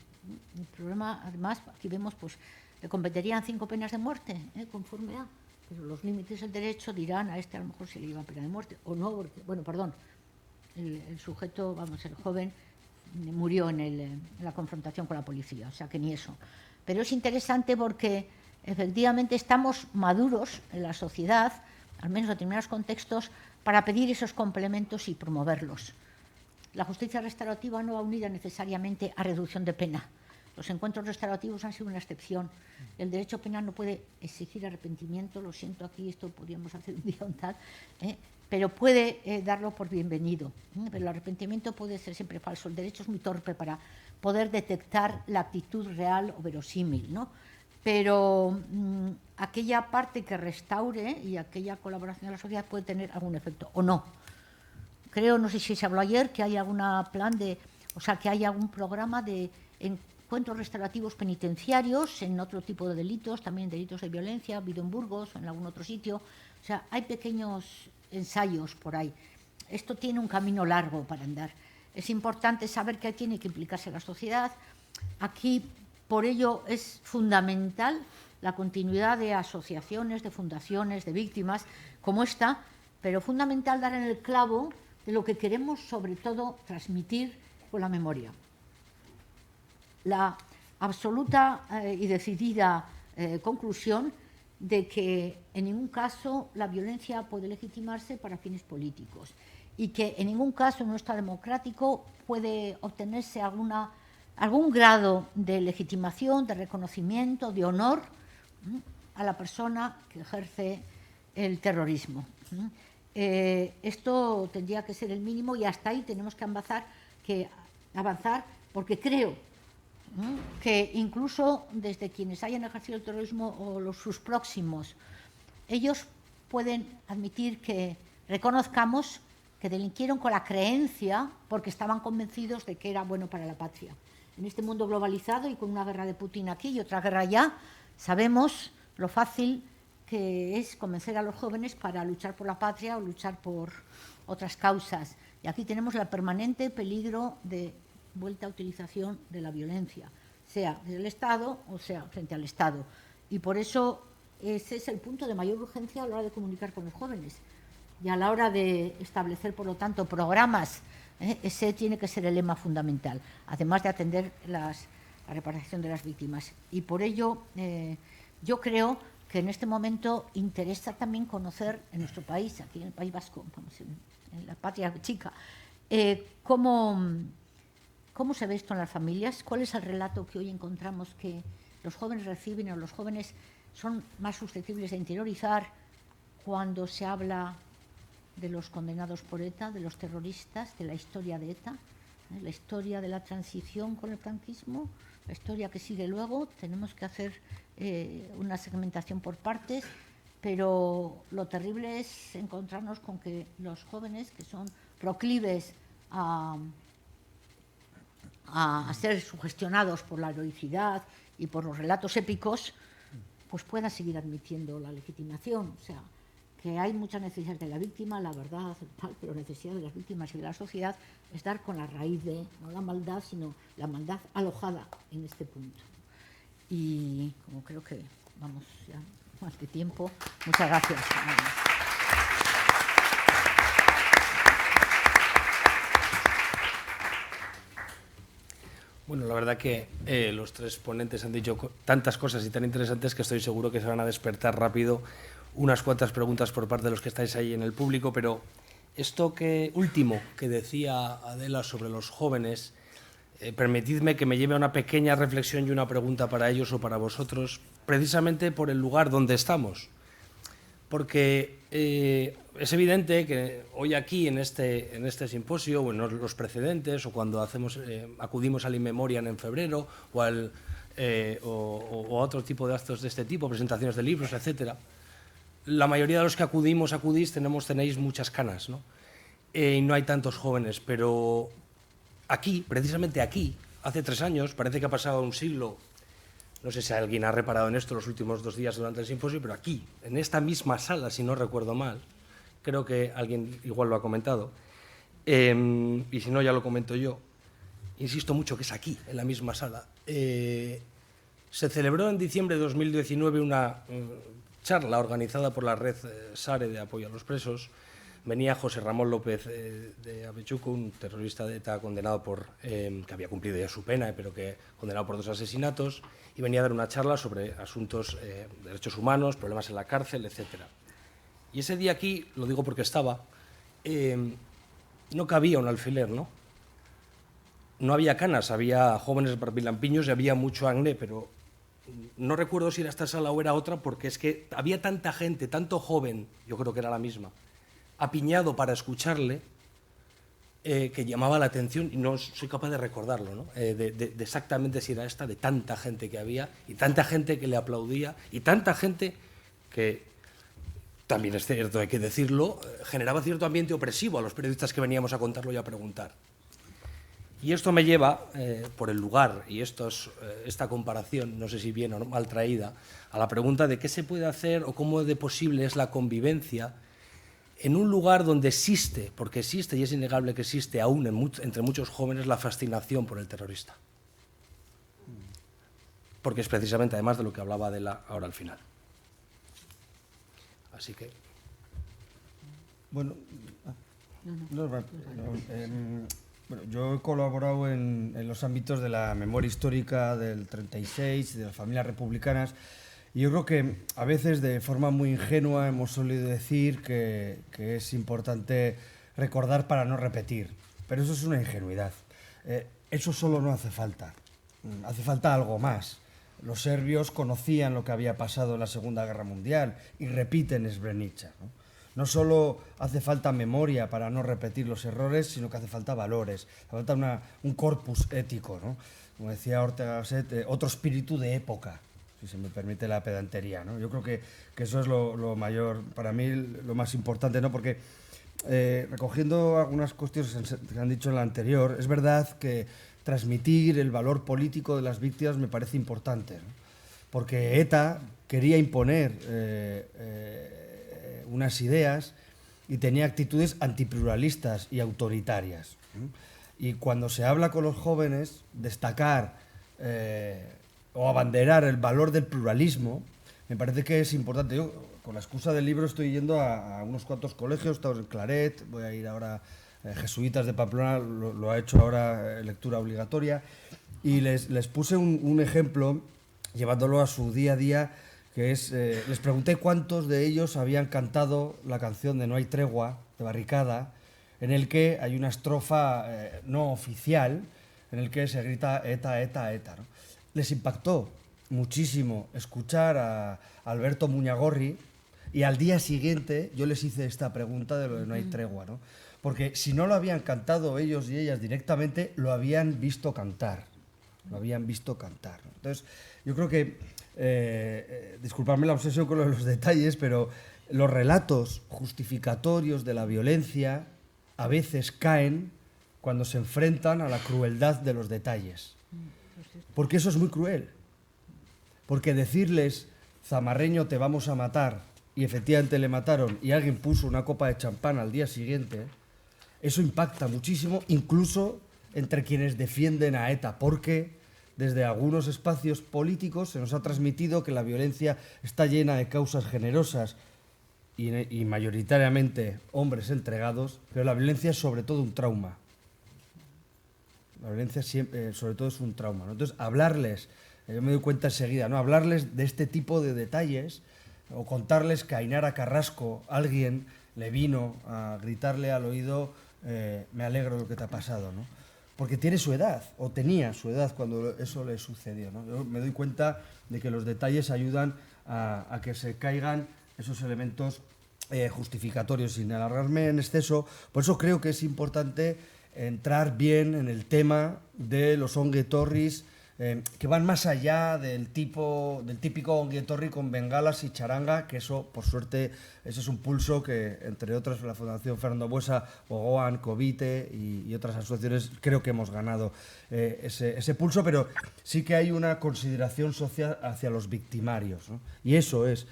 El problema, además, aquí vemos, pues, le competirían 5 penas de muerte, conforme a, pero los límites del derecho dirán a este a lo mejor se le lleva pena de muerte, o no, porque, bueno, perdón, el sujeto, vamos, el joven murió en la confrontación con la policía, o sea que ni eso. Pero es interesante porque efectivamente estamos maduros en la sociedad, al menos en determinados contextos, para pedir esos complementos y promoverlos. La justicia restaurativa no va unida necesariamente a reducción de pena. Los encuentros restaurativos han sido una excepción. El derecho penal no puede exigir arrepentimiento, lo siento aquí, esto podríamos hacer un día un tal, pero puede darlo por bienvenido. Pero el arrepentimiento puede ser siempre falso. El derecho es muy torpe para poder detectar la actitud real o verosímil, ¿no? Pero aquella parte que restaure y aquella colaboración de la sociedad puede tener algún efecto, o no. Creo, no sé si se habló ayer, que hay algún plan que hay algún programa de encuentros restaurativos penitenciarios en otro tipo de delitos, también delitos de violencia, ha habido en Burgos o en algún otro sitio. O sea, hay pequeños ensayos por ahí. Esto tiene un camino largo para andar. Es importante saber que tiene que implicarse la sociedad. Aquí, por ello, es fundamental la continuidad de asociaciones, de fundaciones, de víctimas como esta, pero fundamental dar en el clavo de lo que queremos, sobre todo, transmitir con la memoria. La absoluta y decidida conclusión de que en ningún caso la violencia puede legitimarse para fines políticos y que en ningún caso en un Estado democrático puede obtenerse algún grado de legitimación, de reconocimiento, de honor a la persona que ejerce el terrorismo. Esto tendría que ser el mínimo y hasta ahí tenemos que avanzar porque creo que incluso desde quienes hayan ejercido el terrorismo o sus próximos, ellos pueden admitir que reconozcamos que delinquieron con la creencia porque estaban convencidos de que era bueno para la patria. En este mundo globalizado y con una guerra de Putin aquí y otra guerra allá, sabemos lo fácil que es convencer a los jóvenes para luchar por la patria o luchar por otras causas. Y aquí tenemos el permanente peligro de vuelta a utilización de la violencia. sea del Estado o sea frente al Estado. Y por eso ese es el punto de mayor urgencia a la hora de comunicar con los jóvenes. Y a la hora de establecer, por lo tanto, programas, ese tiene que ser el lema fundamental, además de atender la reparación de las víctimas. Y por ello, yo creo que en este momento interesa también conocer en nuestro país, aquí en el País Vasco, vamos, en la patria chica, cómo se ve esto en las familias, cuál es el relato que hoy encontramos que los jóvenes reciben, o los jóvenes son más susceptibles de interiorizar cuando se habla de los condenados por ETA, de los terroristas, de la historia de ETA, la historia de la transición con el franquismo, la historia que sigue luego. Tenemos que hacer una segmentación por partes, pero lo terrible es encontrarnos con que los jóvenes, que son proclives a ser sugestionados por la heroicidad y por los relatos épicos, pues puedan seguir admitiendo la legitimación. O sea, que hay muchas necesidades de la víctima, la verdad, tal, pero necesidad de las víctimas y de la sociedad es dar con la raíz de, no la maldad, sino la maldad alojada en este punto. Y como creo que vamos ya más de tiempo, muchas gracias.
Bueno, la verdad que los tres ponentes han dicho tantas cosas y tan interesantes que estoy seguro que se van a despertar rápido unas cuantas preguntas por parte de los que estáis ahí en el público, pero esto último que decía Adela sobre los jóvenes, permitidme que me lleve a una pequeña reflexión y una pregunta para ellos o para vosotros, precisamente por el lugar donde estamos. Porque es evidente que hoy aquí, en este simposio, o en los precedentes, o cuando acudimos al In Memoriam en febrero, o a otro tipo de actos de este tipo, presentaciones de libros, etcétera, la mayoría de los que acudís, tenéis muchas canas, ¿no? Y no hay tantos jóvenes, pero aquí, precisamente aquí, hace 3 años, parece que ha pasado un siglo. No sé si alguien ha reparado en esto los últimos 2 días durante el simposio, pero aquí, en esta misma sala, si no recuerdo mal, creo que alguien igual lo ha comentado, y si no ya lo comento yo, insisto mucho que es aquí, en la misma sala. Se celebró en diciembre de 2019 una charla organizada por la red SARE de apoyo a los presos. Venía José Ramón López de Avechuco, un terrorista de ETA condenado que había cumplido ya su pena, pero que condenado por 2 asesinatos, y venía a dar una charla sobre asuntos de derechos humanos, problemas en la cárcel, etc. Y ese día aquí, lo digo porque estaba, no cabía un alfiler, ¿no? No había canas, había jóvenes barbilampiños y había mucho acné, pero no recuerdo si era esta sala o era otra, porque es que había tanta gente, tanto joven, yo creo que era la misma, apiñado para escucharle, que llamaba la atención, y no soy capaz de recordarlo, ¿no? De exactamente si era esta, de tanta gente que había, y tanta gente que le aplaudía, y tanta gente que, también es cierto, hay que decirlo, generaba cierto ambiente opresivo a los periodistas que veníamos a contarlo y a preguntar. Y esto me lleva, por el lugar, y esta comparación, no sé si bien o mal traída, a la pregunta de qué se puede hacer o cómo de posible es la convivencia en un lugar donde existe, porque existe y es innegable que existe aún entre muchos jóvenes la fascinación por el terrorista. Porque es precisamente, además de lo que hablaba Adela ahora al final. Así que...
Bueno, yo he colaborado en los ámbitos de la memoria histórica del 36, de las familias republicanas, y yo creo que a veces de forma muy ingenua hemos solido decir que es importante recordar para no repetir, pero eso es una ingenuidad. Eso solo no hace falta algo más. Los serbios conocían lo que había pasado en la Segunda Guerra Mundial y repiten Srebrenica, ¿no? No solo hace falta memoria para no repetir los errores, sino que hace falta valores, hace falta un corpus ético, ¿no? Como decía Ortega Gasset, otro espíritu de época, si se me permite la pedantería, ¿no? Yo creo que eso es lo mayor, para mí lo más importante, ¿no? Porque recogiendo algunas cuestiones que han dicho en la anterior, es verdad que transmitir el valor político de las víctimas me parece importante, ¿no? Porque ETA quería imponer unas ideas y tenía actitudes antipluralistas y autoritarias, ¿no? Y cuando se habla con los jóvenes, destacar o abanderar el valor del pluralismo, me parece que es importante. Yo, con la excusa del libro, estoy yendo a unos cuantos colegios, estamos en Claret, voy a ir ahora, Jesuitas de Pamplona lo ha hecho ahora, lectura obligatoria, y les puse un ejemplo, llevándolo a su día a día, que es, les pregunté cuántos de ellos habían cantado la canción de No hay tregua, de Barricada, en el que hay una estrofa no oficial, en el que se grita ETA, ETA, ETA, ¿no? Les impactó muchísimo escuchar a Alberto Muñagorri, y al día siguiente yo les hice esta pregunta de lo de No hay tregua, ¿no? Porque si no lo habían cantado ellos y ellas directamente, lo habían visto cantar. Lo habían visto cantar, ¿no? Entonces, yo creo que, disculpadme la obsesión con los detalles, pero los relatos justificatorios de la violencia a veces caen cuando se enfrentan a la crueldad de los detalles. Porque eso es muy cruel. Porque decirles, zamarreño, te vamos a matar, y efectivamente le mataron, y alguien puso una copa de champán al día siguiente, eso impacta muchísimo, incluso entre quienes defienden a ETA, porque desde algunos espacios políticos se nos ha transmitido que la violencia está llena de causas generosas y mayoritariamente hombres entregados, pero la violencia es sobre todo un trauma. La violencia siempre, sobre todo es un trauma, ¿no? Entonces, hablarles, yo me doy cuenta enseguida, ¿no? Hablarles de este tipo de detalles, o contarles que a Ainara Carrasco alguien le vino a gritarle al oído, me alegro de lo que te ha pasado, ¿no? Porque tiene su edad, o tenía su edad cuando eso le sucedió, ¿no? Yo me doy cuenta de que los detalles ayudan a que se caigan esos elementos justificatorios, sin alargarme en exceso. Por eso creo que es importante entrar bien en el tema de los onguetorris, que van más allá del típico onguetorri con bengalas y charanga, que eso, por suerte, ese es un pulso que, entre otras, la Fundación Fernando Buesa, Gogoan, Covite y otras asociaciones, creo que hemos ganado ese pulso, pero sí que hay una consideración social hacia los victimarios, ¿no? Y eso es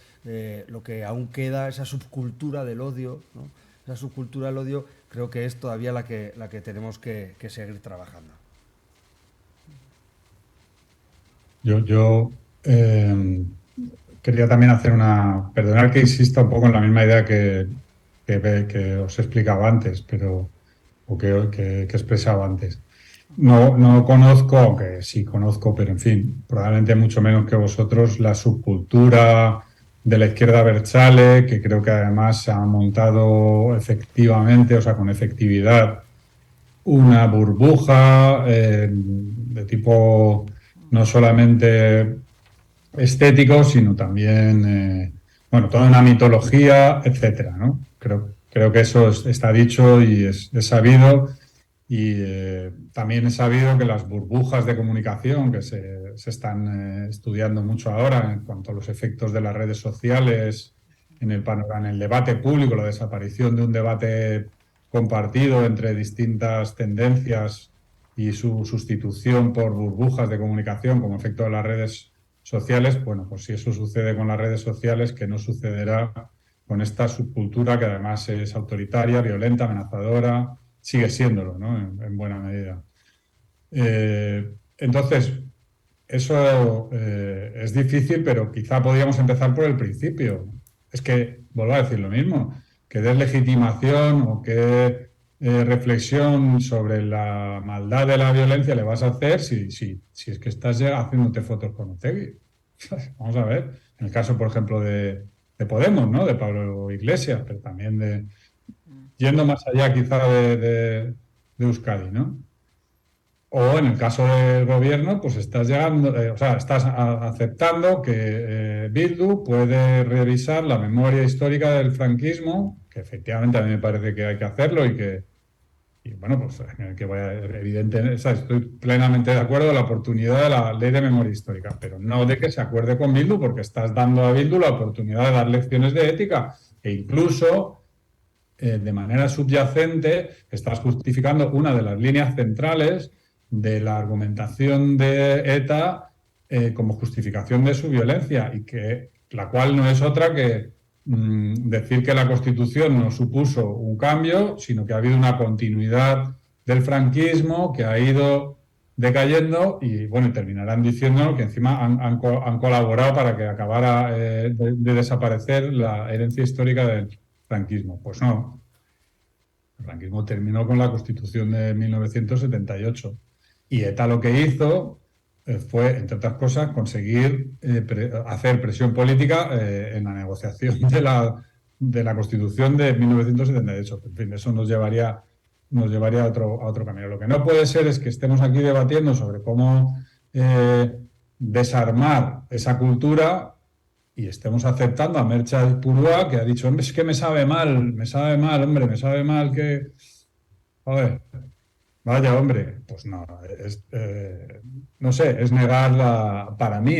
lo que aún queda, esa subcultura del odio, ¿no? Esa subcultura del odio creo que es todavía la que tenemos que seguir trabajando.
Yo quería también hacer perdonar que insista un poco en la misma idea que os he explicado antes, o que he expresado antes. No conozco, aunque sí conozco, pero en fin, probablemente mucho menos que vosotros, la subcultura de la izquierda abertzale, que creo que además se ha montado efectivamente, o sea, con efectividad, una burbuja de tipo no solamente estético, sino también, toda una mitología, etcétera, ¿no? Creo que eso está dicho y es sabido, y también es sabido que las burbujas de comunicación que se están estudiando mucho ahora en cuanto a los efectos de las redes sociales en el debate público, la desaparición de un debate compartido entre distintas tendencias y su sustitución por burbujas de comunicación como efecto de las redes sociales, bueno, pues si eso sucede con las redes sociales, que no sucederá con esta subcultura que además es autoritaria, violenta, amenazadora, sigue siéndolo, ¿no? En buena medida. Entonces, eso es difícil, pero quizá podríamos empezar por el principio. Es que, vuelvo a decir lo mismo, que deslegitimación o qué reflexión sobre la maldad de la violencia le vas a hacer si es que estás ya haciéndote fotos con Otegi. Vamos a ver, en el caso, por ejemplo, de Podemos, ¿no? De Pablo Iglesias, pero también yendo más allá quizá de Euskadi, ¿no? O en el caso del gobierno, pues estás aceptando que Bildu puede revisar la memoria histórica del franquismo, que efectivamente a mí me parece que hay que hacerlo y bueno, pues evidentemente, estoy plenamente de acuerdo en la oportunidad de la ley de memoria histórica, pero no de que se acuerde con Bildu, porque estás dando a Bildu la oportunidad de dar lecciones de ética e incluso de manera subyacente estás justificando una de las líneas centrales de la argumentación de ETA como justificación de su violencia, y que la cual no es otra que decir que la Constitución no supuso un cambio, sino que ha habido una continuidad del franquismo que ha ido decayendo y bueno, y terminarán diciendo que encima han colaborado para que acabara de desaparecer la herencia histórica del franquismo. Pues no. El franquismo terminó con la Constitución de 1978 y ETA lo que hizo fue, entre otras cosas, conseguir hacer presión política en la negociación de la Constitución de 1978. En fin, eso nos llevaría a otro camino. Lo que no puede ser es que estemos aquí debatiendo sobre cómo desarmar esa cultura y estemos aceptando a Merche Purua, que ha dicho, hombre, es que me sabe mal, hombre, me sabe mal que... Joder, vaya, hombre, pues no, no sé, es negar para mí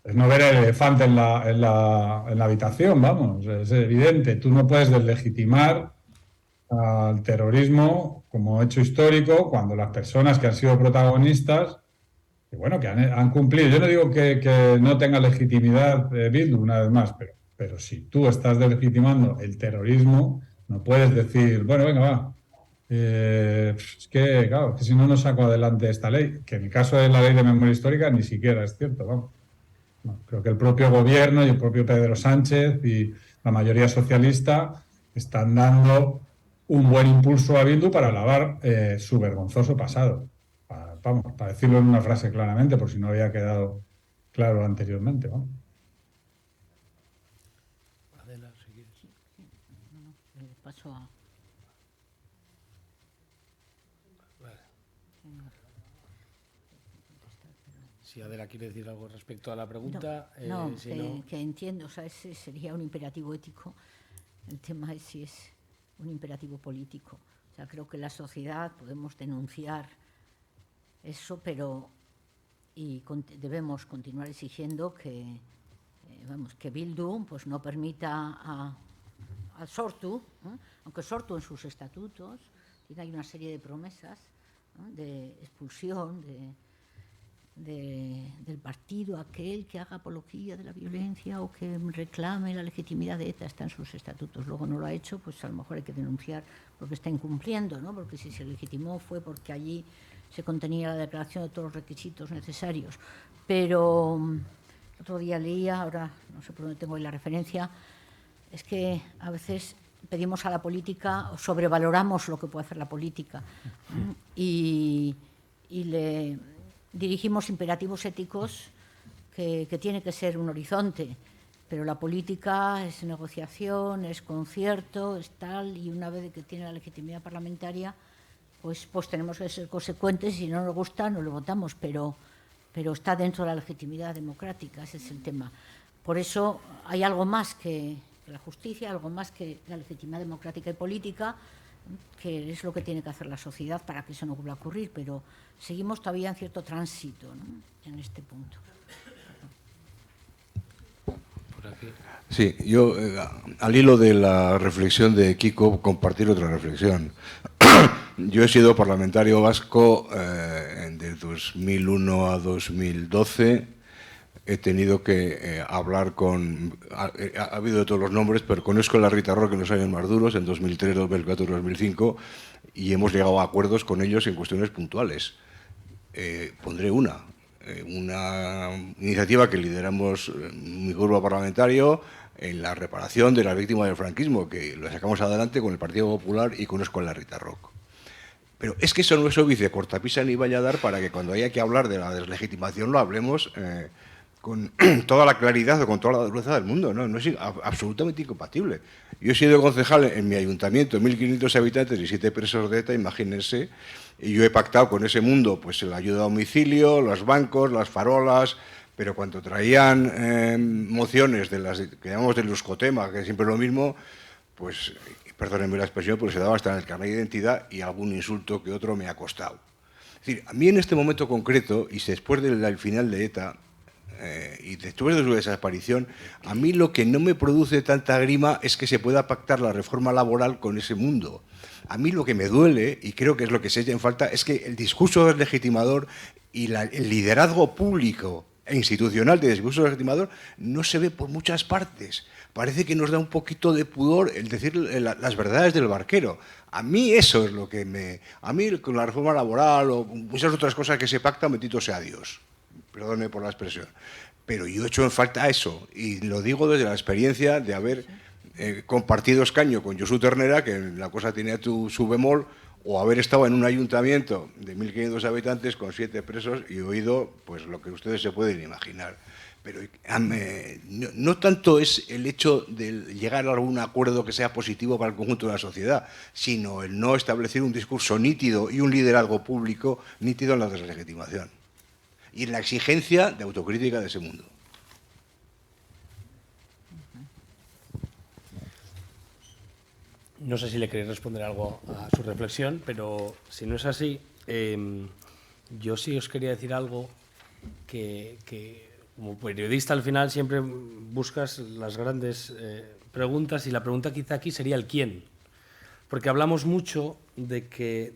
es no ver el elefante en la habitación, vamos, es evidente. Tú no puedes deslegitimar al terrorismo como hecho histórico cuando las personas que han sido protagonistas, que bueno, que han cumplido. Yo no digo que no tenga legitimidad Bildu, una vez más, pero si tú estás deslegitimando el terrorismo, no puedes decir, bueno, venga, va. Es que, claro, que si no, no saco adelante esta ley, que en el caso de la ley de memoria histórica ni siquiera es cierto, vamos. No, creo que el propio gobierno y el propio Pedro Sánchez y la mayoría socialista están dando un buen impulso a Bildu para lavar su vergonzoso pasado. Para decirlo en una frase claramente, por si no había quedado claro anteriormente. ¿No?
Adela, si quieres.
Paso a...
Si Adela quiere decir algo respecto a la pregunta.
No,
si no...
que entiendo, o sea, ese sería un imperativo ético. El tema es si es un imperativo político. O sea, creo que la sociedad podemos denunciar eso, pero debemos continuar exigiendo que, que Bildu pues, no permita al Sortu, aunque Sortu en sus estatutos hay una serie de promesas, ¿no?, de expulsión del partido aquel que haga apología de la violencia o que reclame la legitimidad de ETA, está en sus estatutos. Luego no lo ha hecho, pues a lo mejor hay que denunciar porque está incumpliendo, ¿no? Porque si se legitimó fue porque allí se contenía la declaración de todos los requisitos necesarios. Pero otro día leía, ahora no sé por dónde tengo ahí la referencia, es que a veces pedimos a la política, o sobrevaloramos lo que puede hacer la política y le dirigimos imperativos éticos que tiene que ser un horizonte, pero la política es negociación, es concierto, es tal, y una vez que tiene la legitimidad parlamentaria, pues tenemos que ser consecuentes. Si no nos gusta, no lo votamos, pero está dentro de la legitimidad democrática, ese es el tema. Por eso hay algo más que la justicia, algo más que la legitimidad democrática y política, que es lo que tiene que hacer la sociedad para que eso no vuelva a ocurrir, pero seguimos todavía en cierto tránsito, ¿no?, en este punto.
Por aquí.
Sí, yo al hilo de la reflexión de Kiko, compartir otra reflexión. Yo he sido parlamentario vasco de 2001 a 2012. He tenido que hablar con... Ha habido de todos los nombres, pero conozco a la Rita Roque en los años más duros, en 2003, 2004, 2005, y hemos llegado a acuerdos con ellos en cuestiones puntuales. Pondré una iniciativa que lideramos mi grupo parlamentario en la reparación de las víctimas del franquismo, que lo sacamos adelante con el Partido Popular y conozco a la Rita Roque. Pero es que eso no es obvio, cortapisa ni vaya a dar para que cuando haya que hablar de la deslegitimación lo hablemos con toda la claridad o con toda la dureza del mundo, ¿no? No es absolutamente incompatible. Yo he sido concejal en mi ayuntamiento, 1.500 habitantes y 7 presos de ETA, imagínense, y yo he pactado con ese mundo pues la ayuda a domicilio, los bancos, las farolas, pero cuando traían mociones de las que llamamos del Euskotema, que es siempre lo mismo, pues, perdónenme la expresión, pero se daba hasta en el carnet de identidad y algún insulto que otro me ha costado. Es decir, a mí en este momento concreto, y después del final de ETA, y después de su desaparición, a mí lo que no me produce tanta grima es que se pueda pactar la reforma laboral con ese mundo. A mí lo que me duele, y creo que es lo que se echa en falta, es que el discurso deslegitimador y el liderazgo público e institucional de discurso legitimador no se ve por muchas partes. Parece que nos da un poquito de pudor el decir las verdades del barquero. A mí eso es lo que me... A mí con la reforma laboral o muchas otras cosas que se pactan, bendito sea Dios. Perdone por la expresión. Pero yo echo en falta eso, y lo digo desde la experiencia de haber compartido escaño con Josu Ternera, que la cosa tenía su bemol, o haber estado en un ayuntamiento de 1.500 habitantes con 7 presos y oído pues lo que ustedes se pueden imaginar. Pero no tanto es el hecho de llegar a algún acuerdo que sea positivo para el conjunto de la sociedad, sino el no establecer un discurso nítido y un liderazgo público nítido en la deslegitimación y en la exigencia de autocrítica de ese mundo.
No sé si le queréis responder algo a su reflexión, pero si no es así, yo sí os quería decir algo que como periodista al final siempre buscas las grandes preguntas, y la pregunta quizá aquí sería el quién. Porque hablamos mucho de que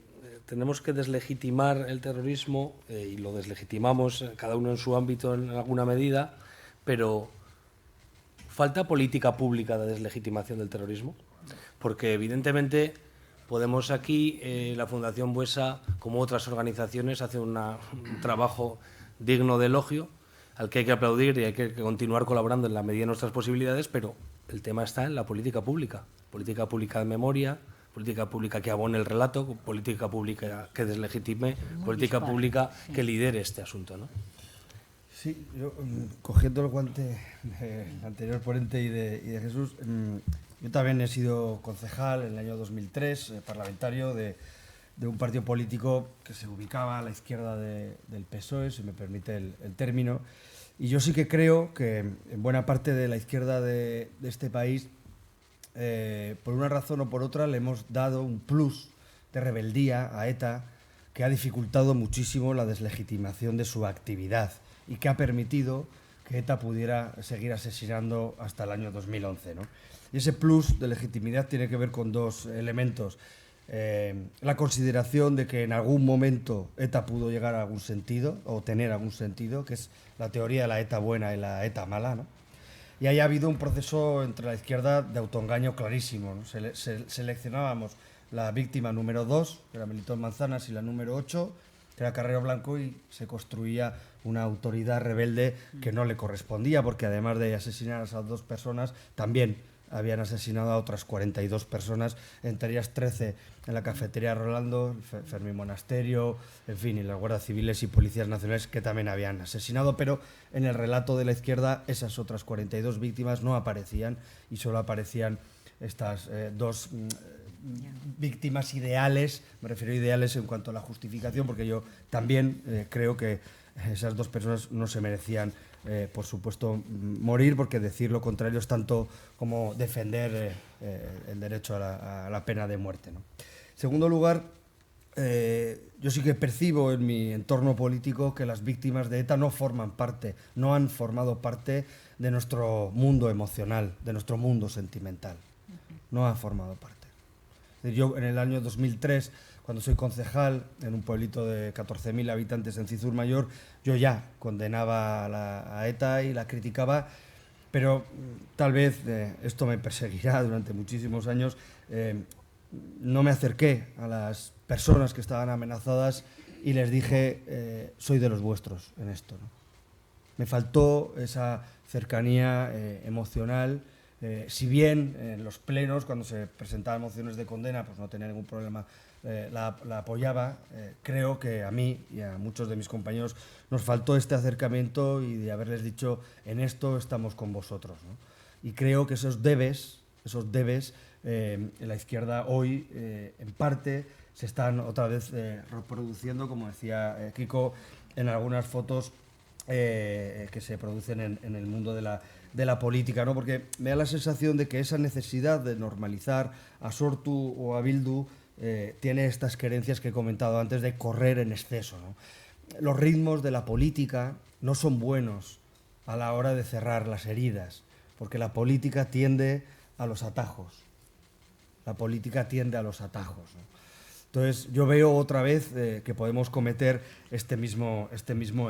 tenemos que deslegitimar el terrorismo y lo deslegitimamos cada uno en su ámbito en alguna medida, pero ¿falta política pública de deslegitimación del terrorismo? Porque evidentemente podemos aquí, la Fundación Buesa, como otras organizaciones, hace un trabajo digno de elogio, al que hay que aplaudir y hay que continuar colaborando en la medida de nuestras posibilidades, pero el tema está en la política pública de memoria, política pública que abone el relato, política pública que deslegitime, política pública que lidere este asunto, ¿no?
Sí, yo, cogiendo el guante del anterior ponente y de Jesús, yo también he sido concejal en el año 2003, parlamentario de un partido político que se ubicaba a la izquierda del PSOE, si me permite el término, y yo sí que creo que en buena parte de la izquierda de este país, por una razón o por otra, le hemos dado un plus de rebeldía a ETA que ha dificultado muchísimo la deslegitimación de su actividad y que ha permitido que ETA pudiera seguir asesinando hasta el año 2011, ¿no? Y ese plus de legitimidad tiene que ver con dos elementos. La consideración de que en algún momento ETA pudo llegar a algún sentido o tener algún sentido, que es la teoría de la ETA buena y la ETA mala, ¿no? Y ahí ha habido un proceso entre la izquierda de autoengaño clarísimo, ¿no? Seleccionábamos la víctima número 2, que era Melitón Manzanas, y la número 8, que era Carrero Blanco, y se construía una autoridad rebelde que no le correspondía, porque además de asesinar a esas 2 personas, también habían asesinado a otras 42 personas, entre ellas 13 en la cafetería Rolando, Fermín Monasterio, en fin, y las guardias civiles y policías nacionales que también habían asesinado, pero en el relato de la izquierda esas otras 42 víctimas no aparecían y solo aparecían estas 2 víctimas ideales. Me refiero a ideales en cuanto a la justificación, porque yo también creo que esas 2 personas no se merecían, por supuesto, morir, porque decir lo contrario es tanto como defender el derecho a la pena de muerte, ¿no? En segundo lugar, yo sí que percibo en mi entorno político que las víctimas de ETA no han formado parte de nuestro mundo emocional, de nuestro mundo sentimental. No han formado parte. Yo en el año 2003, cuando soy concejal en un pueblito de 14.000 habitantes en Cizur Mayor, yo ya condenaba a ETA y la criticaba, pero tal vez esto me perseguirá durante muchísimos años. No me acerqué a las personas que estaban amenazadas y les dije, soy de los vuestros en esto, ¿no? Me faltó esa cercanía emocional. Si bien en los plenos, cuando se presentaban mociones de condena, pues no tenía ningún problema, la apoyaba, creo que a mí y a muchos de mis compañeros nos faltó este acercamiento y de haberles dicho, en esto estamos con vosotros, ¿no? Y creo que esos debes en la izquierda hoy, en parte, se están otra vez reproduciendo, como decía Kiko, en algunas fotos que se producen en el mundo de la política, ¿no? Porque me da la sensación de que esa necesidad de normalizar a Sortu o a Bildu tiene estas querencias que he comentado antes de correr en exceso, ¿no? Los ritmos de la política no son buenos a la hora de cerrar las heridas, porque la política tiende a los atajos. La política tiende a los atajos, ¿no? Entonces yo veo otra vez que podemos cometer este mismo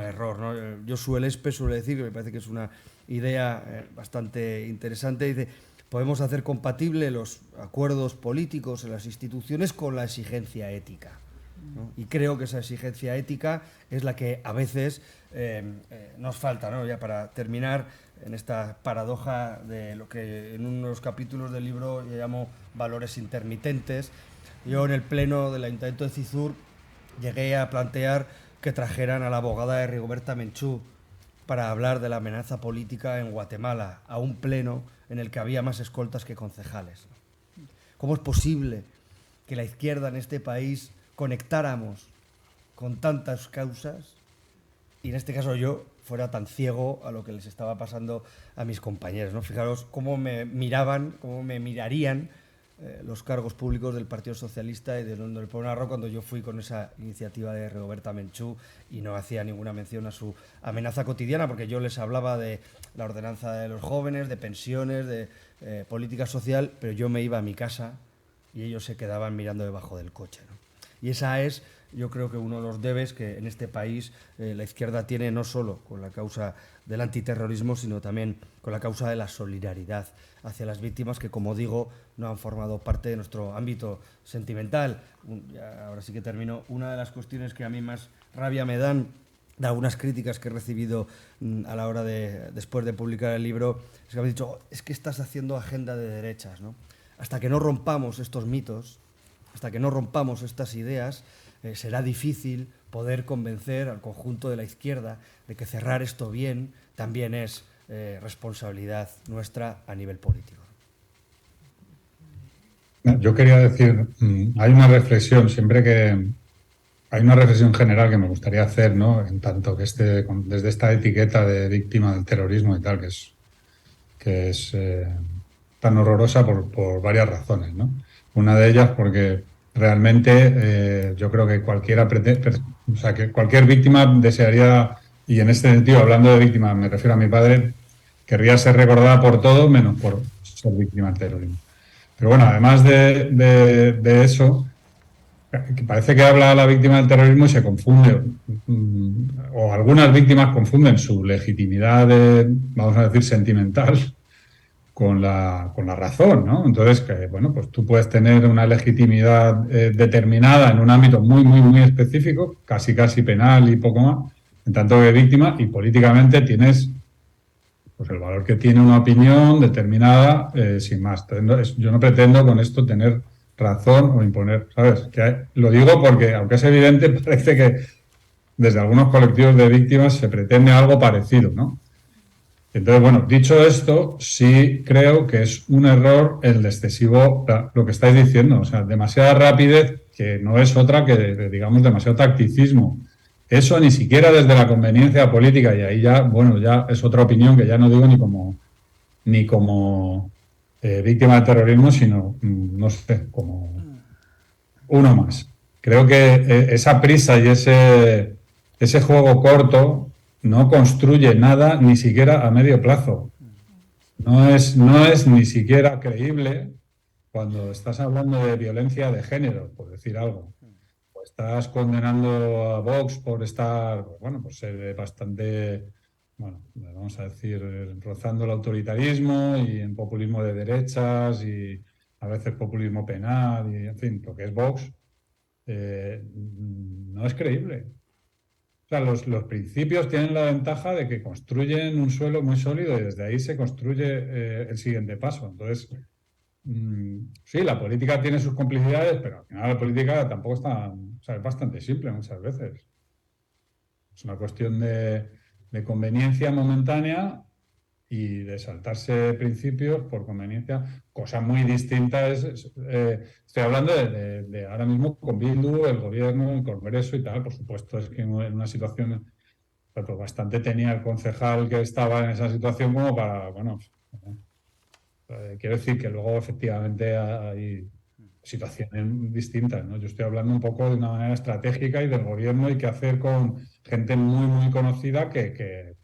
error, ¿no? Josué Lespe suele decir, que me parece que es una idea bastante interesante, dice: podemos hacer compatible los acuerdos políticos en las instituciones con la exigencia ética, ¿no? Y creo que esa exigencia ética es la que a veces nos falta, ¿no? Ya para terminar, en esta paradoja de lo que en unos capítulos del libro yo llamo valores intermitentes. Yo en el pleno del Ayuntamiento de Cizur llegué a plantear que trajeran a la abogada de Rigoberta Menchú para hablar de la amenaza política en Guatemala, a un pleno en el que había más escoltas que concejales. ¿Cómo es posible que la izquierda en este país conectáramos con tantas causas y en este caso yo fuera tan ciego a lo que les estaba pasando a mis compañeros, ¿no? Fijaros cómo me miraban, cómo me mirarían los cargos públicos del Partido Socialista y del Pueblo Narro cuando yo fui con esa iniciativa de Rigoberta Menchú y no hacía ninguna mención a su amenaza cotidiana, porque yo les hablaba de la ordenanza de los jóvenes, de pensiones, de política social, pero yo me iba a mi casa y ellos se quedaban mirando debajo del coche, ¿no? Y esa es, yo creo que uno de los debes que en este país la izquierda tiene, no solo con la causa del antiterrorismo, sino también con la causa de la solidaridad hacia las víctimas que, como digo, no han formado parte de nuestro ámbito sentimental. Ahora sí que termino. Una de las cuestiones que a mí más rabia me dan de algunas críticas que he recibido a la hora de, después de publicar el libro, es que me han dicho: es que estás haciendo agenda de derechas, ¿no? Hasta que no rompamos estos mitos, hasta que no rompamos estas ideas, será difícil poder convencer al conjunto de la izquierda de que cerrar esto bien también es responsabilidad nuestra a nivel político.
Yo quería decir, hay una reflexión, hay una reflexión general que me gustaría hacer, ¿no? En tanto que desde esta etiqueta de víctima del terrorismo y tal, que es tan horrorosa por varias razones, ¿no? Una de ellas porque realmente yo creo que que cualquier víctima desearía, y en este sentido, hablando de víctima, me refiero a mi padre, querría ser recordada por todo menos por ser víctima del terrorismo. Pero bueno, además de eso, que parece que habla la víctima del terrorismo y se confunde, o algunas víctimas confunden su legitimidad, vamos a decir, sentimental, con la razón, ¿no? Entonces, bueno, pues tú puedes tener una legitimidad determinada en un ámbito muy, muy, muy específico, casi penal y poco más, en tanto que víctima, y políticamente tienes pues el valor que tiene una opinión determinada, sin más. Entonces, yo no pretendo con esto tener razón o imponer, ¿sabes? Lo digo porque, aunque es evidente, parece que desde algunos colectivos de víctimas se pretende algo parecido, ¿no? Entonces, bueno, dicho esto, sí creo que es un error el excesivo, lo que estáis diciendo, o sea, demasiada rapidez, que no es otra que, digamos, demasiado tacticismo. Eso ni siquiera desde la conveniencia política, y ahí ya, bueno, ya es otra opinión que ya no digo ni como víctima de terrorismo, sino, no sé, como uno más. Creo que esa prisa y ese juego corto no construye nada, ni siquiera a medio plazo. No es ni siquiera creíble cuando estás hablando de violencia de género, por decir algo. O estás condenando a Vox por estar, bueno, por ser bastante, bueno, vamos a decir, rozando el autoritarismo y en populismo de derechas y a veces populismo penal y, en fin, lo que es Vox, no es creíble. O sea, los principios tienen la ventaja de que construyen un suelo muy sólido y desde ahí se construye el siguiente paso. Entonces, sí, la política tiene sus complicidades, pero al final la política tampoco está, o sea, es bastante simple muchas veces. Es una cuestión de conveniencia momentánea y de saltarse principios por conveniencia. Cosa muy distinta estoy hablando de ahora mismo con Bildu, el gobierno, el Congreso y tal. Por supuesto, es que en una situación, pues bastante tenía el concejal que estaba en esa situación como para, bueno, quiero decir que luego efectivamente hay situaciones distintas, ¿no? Yo estoy hablando un poco de una manera estratégica y del gobierno y qué hacer con gente muy, muy conocida que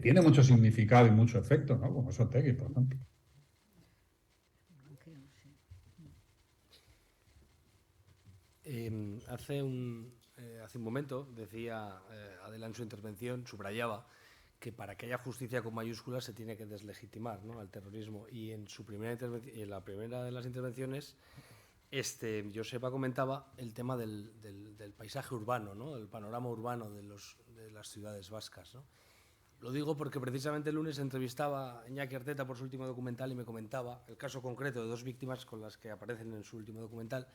tiene mucho significado y mucho efecto, ¿no? Como Otegi, por ejemplo.
Hace un momento decía Adela en su intervención, subrayaba que para que haya justicia con mayúsculas se tiene que deslegitimar, ¿no?, al terrorismo. Y en la primera de las intervenciones, Joseba comentaba el tema del paisaje urbano, ¿no?, del panorama urbano de las ciudades vascas, ¿no? Lo digo porque precisamente el lunes entrevistaba a Iñaki Arteta por su último documental y me comentaba el caso concreto de 2 víctimas con las que aparecen en su último documental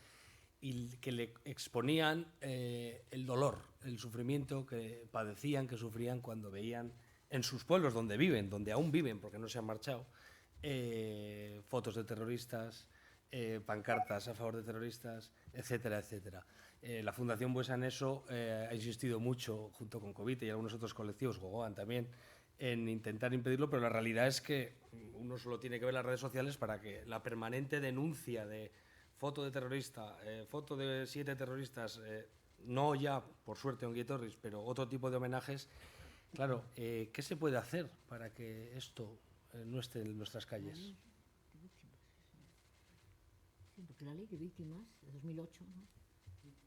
y que le exponían el dolor, el sufrimiento que padecían, que sufrían cuando veían en sus pueblos donde viven, donde aún viven porque no se han marchado, fotos de terroristas, pancartas a favor de terroristas, etcétera, etcétera. La Fundación Buesa en eso ha insistido mucho, junto con Covite y algunos otros colectivos, Gogoan también, en intentar impedirlo, pero la realidad es que uno solo tiene que ver las redes sociales para que la permanente denuncia de foto de terrorista, foto de 7 terroristas, no ya, por suerte, en Onguietorris, pero otro tipo de homenajes. Claro, ¿qué se puede hacer para que esto no esté en nuestras calles?
Sí, porque la ley de víctimas de 2008, ¿no?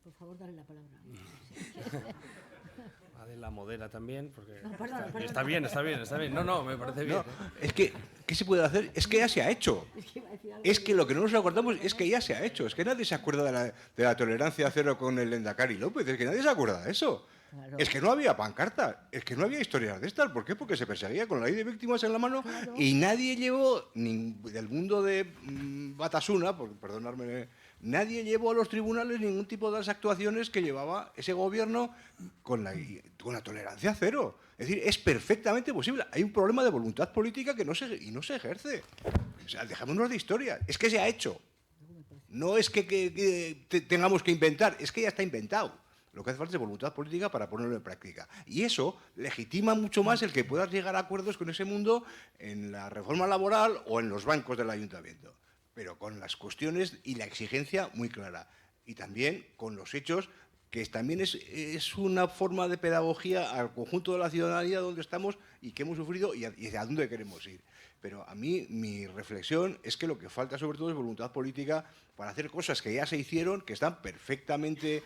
Por favor, dale la palabra.
Adela modera también, porque
No, perdón.
está bien. No, me parece bien.
No, es que, ¿qué se puede hacer? Es que ya se ha hecho. Es que lo que no nos acordamos es que ya se ha hecho. Es que nadie se acuerda de la tolerancia cero con el Lehendakari López. Es que nadie se acuerda de eso.
Claro.
Es que no había pancartas, es que no había historias de estas. ¿Por qué? Porque se perseguía con la ley de víctimas en la mano, claro. Y nadie llevó, del mundo de Batasuna, por perdonarme, nadie llevó a los tribunales ningún tipo de las actuaciones que llevaba ese gobierno con la tolerancia cero. Es decir, es perfectamente posible. Hay un problema de voluntad política que no se ejerce. O sea, dejémonos de historia. Es que se ha hecho. No es que tengamos que inventar, es que ya está inventado. Lo que hace falta es voluntad política para ponerlo en práctica. Y eso legitima mucho más el que puedas llegar a acuerdos con ese mundo en la reforma laboral o en los bancos del ayuntamiento. Pero con las cuestiones y la exigencia muy clara. Y también con los hechos, que también es una forma de pedagogía al conjunto de la ciudadanía donde estamos y que hemos sufrido y a dónde queremos ir. Pero a mí mi reflexión es que lo que falta sobre todo es voluntad política para hacer cosas que ya se hicieron, que están perfectamente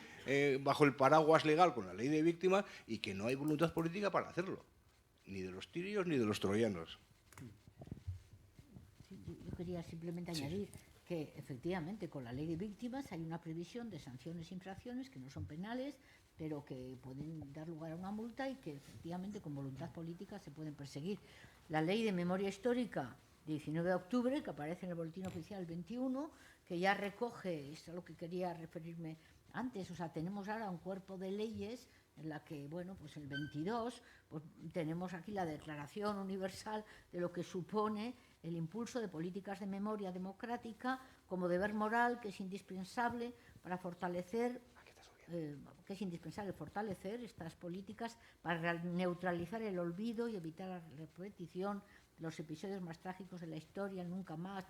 bajo el paraguas legal con la ley de víctimas y que no hay voluntad política para hacerlo. Ni de los tirios ni de los troyanos.
Sí, yo quería simplemente añadir que efectivamente con la ley de víctimas hay una previsión de sanciones e infracciones que no son penales, pero que pueden dar lugar a una multa y que efectivamente con voluntad política se pueden perseguir. La ley de memoria histórica, 19 de octubre, que aparece en el Boletín Oficial 21, que ya recoge, es a lo que quería referirme antes, o sea, tenemos ahora un cuerpo de leyes en la que, bueno, pues el 22, pues tenemos aquí la Declaración Universal de lo que supone el impulso de políticas de memoria democrática como deber moral que es indispensable para fortalecer estas políticas para neutralizar el olvido y evitar la repetición de los episodios más trágicos de la historia, nunca más,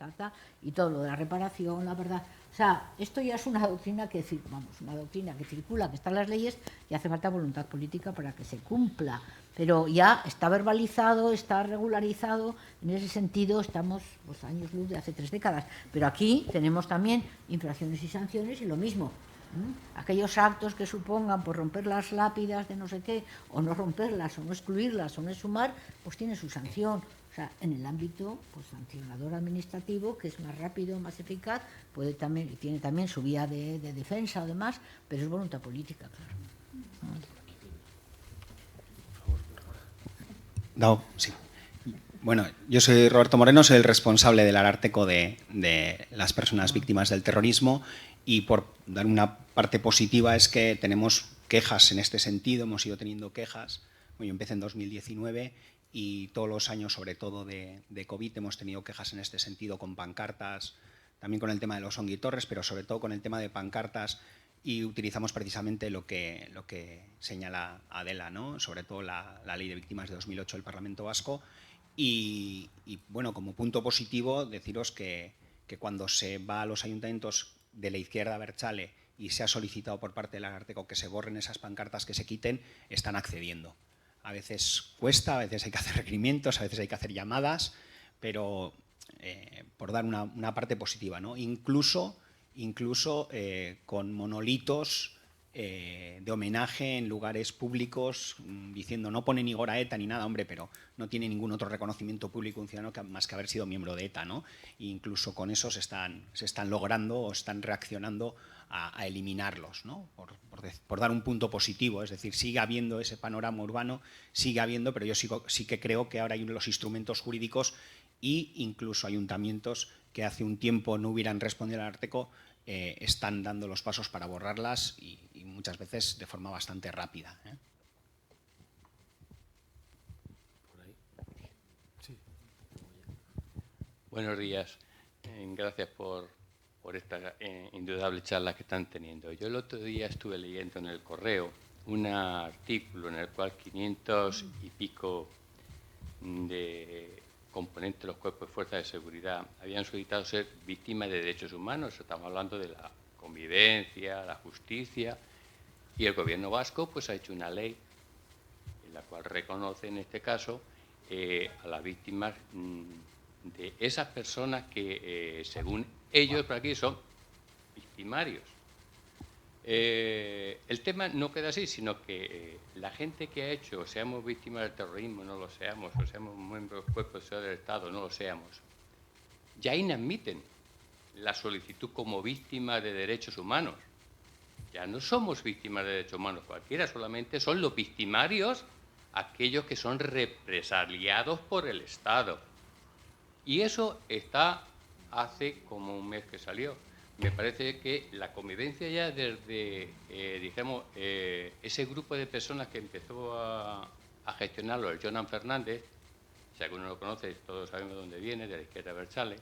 y todo lo de la reparación, la verdad. O sea, esto ya es una doctrina que circula, que está en las leyes y hace falta voluntad política para que se cumpla. Pero ya está verbalizado, está regularizado, en ese sentido estamos pues, años luz de hace 3 décadas. Pero aquí tenemos también infracciones y sanciones y lo mismo. Aquellos actos que supongan por romper las lápidas de no sé qué, o no romperlas, o no excluirlas, o no sumar, pues tiene su sanción. O sea, en el ámbito pues, sancionador administrativo, que es más rápido, más eficaz, puede también, y tiene también su vía de defensa o demás, pero es voluntad política, claro.
No, sí. Bueno, yo soy Roberto Moreno, soy el responsable del Ararteko de las personas víctimas del terrorismo y por dar una parte positiva es que tenemos quejas en este sentido, hemos ido teniendo quejas. Bueno, yo empecé en 2019 y todos los años, sobre todo de COVID, hemos tenido quejas en este sentido con pancartas, también con el tema de los onguietorris, pero sobre todo con el tema de pancartas y utilizamos precisamente lo que señala Adela, ¿no? Sobre todo la Ley de Víctimas de 2008 del Parlamento Vasco. Y bueno, como punto positivo, deciros que cuando se va a los ayuntamientos de la izquierda abertzale y se ha solicitado por parte del Ararteko que se borren esas pancartas, que se quiten, están accediendo. A veces cuesta, a veces hay que hacer requerimientos, a veces hay que hacer llamadas, pero por dar una parte positiva, ¿no? Incluso incluso con monolitos de homenaje en lugares públicos, diciendo no pone ni Gora ETA ni nada, hombre, pero no tiene ningún otro reconocimiento público un ciudadano más que haber sido miembro de ETA, ¿no? E incluso con eso se están logrando o están reaccionando a eliminarlos, ¿no? Por dar un punto positivo, es decir, sigue habiendo ese panorama urbano, sigue habiendo, pero yo sí que creo que ahora hay los instrumentos jurídicos e incluso ayuntamientos que hace un tiempo no hubieran respondido al Ararteko, están dando los pasos para borrarlas y muchas veces de forma bastante rápida.
Buenos días. Gracias por esta indudable charla que están teniendo. Yo el otro día estuve leyendo en el Correo un artículo en el cual 500 y pico de componentes de los cuerpos de fuerzas de seguridad habían solicitado ser víctimas de derechos humanos. Estamos hablando de la convivencia, la justicia, y el gobierno vasco pues ha hecho una ley en la cual reconoce en este caso a las víctimas de esas personas que según ellos por aquí son victimarios. El tema no queda así, sino que la gente que ha hecho, seamos víctimas del terrorismo, no lo seamos, o seamos miembros del cuerpo de seguridad del Estado, no lo seamos, ya inadmiten la solicitud como víctima de derechos humanos. Ya no somos víctimas de derechos humanos cualquiera, solamente son los victimarios aquellos que son represaliados por el Estado. Y eso está hace como un mes que salió. Me parece que la convivencia ya desde, digamos, ese grupo de personas que empezó a gestionarlo, el Jonan Fernández, si alguno lo conoce, todos sabemos de dónde viene, de la izquierda Berchale,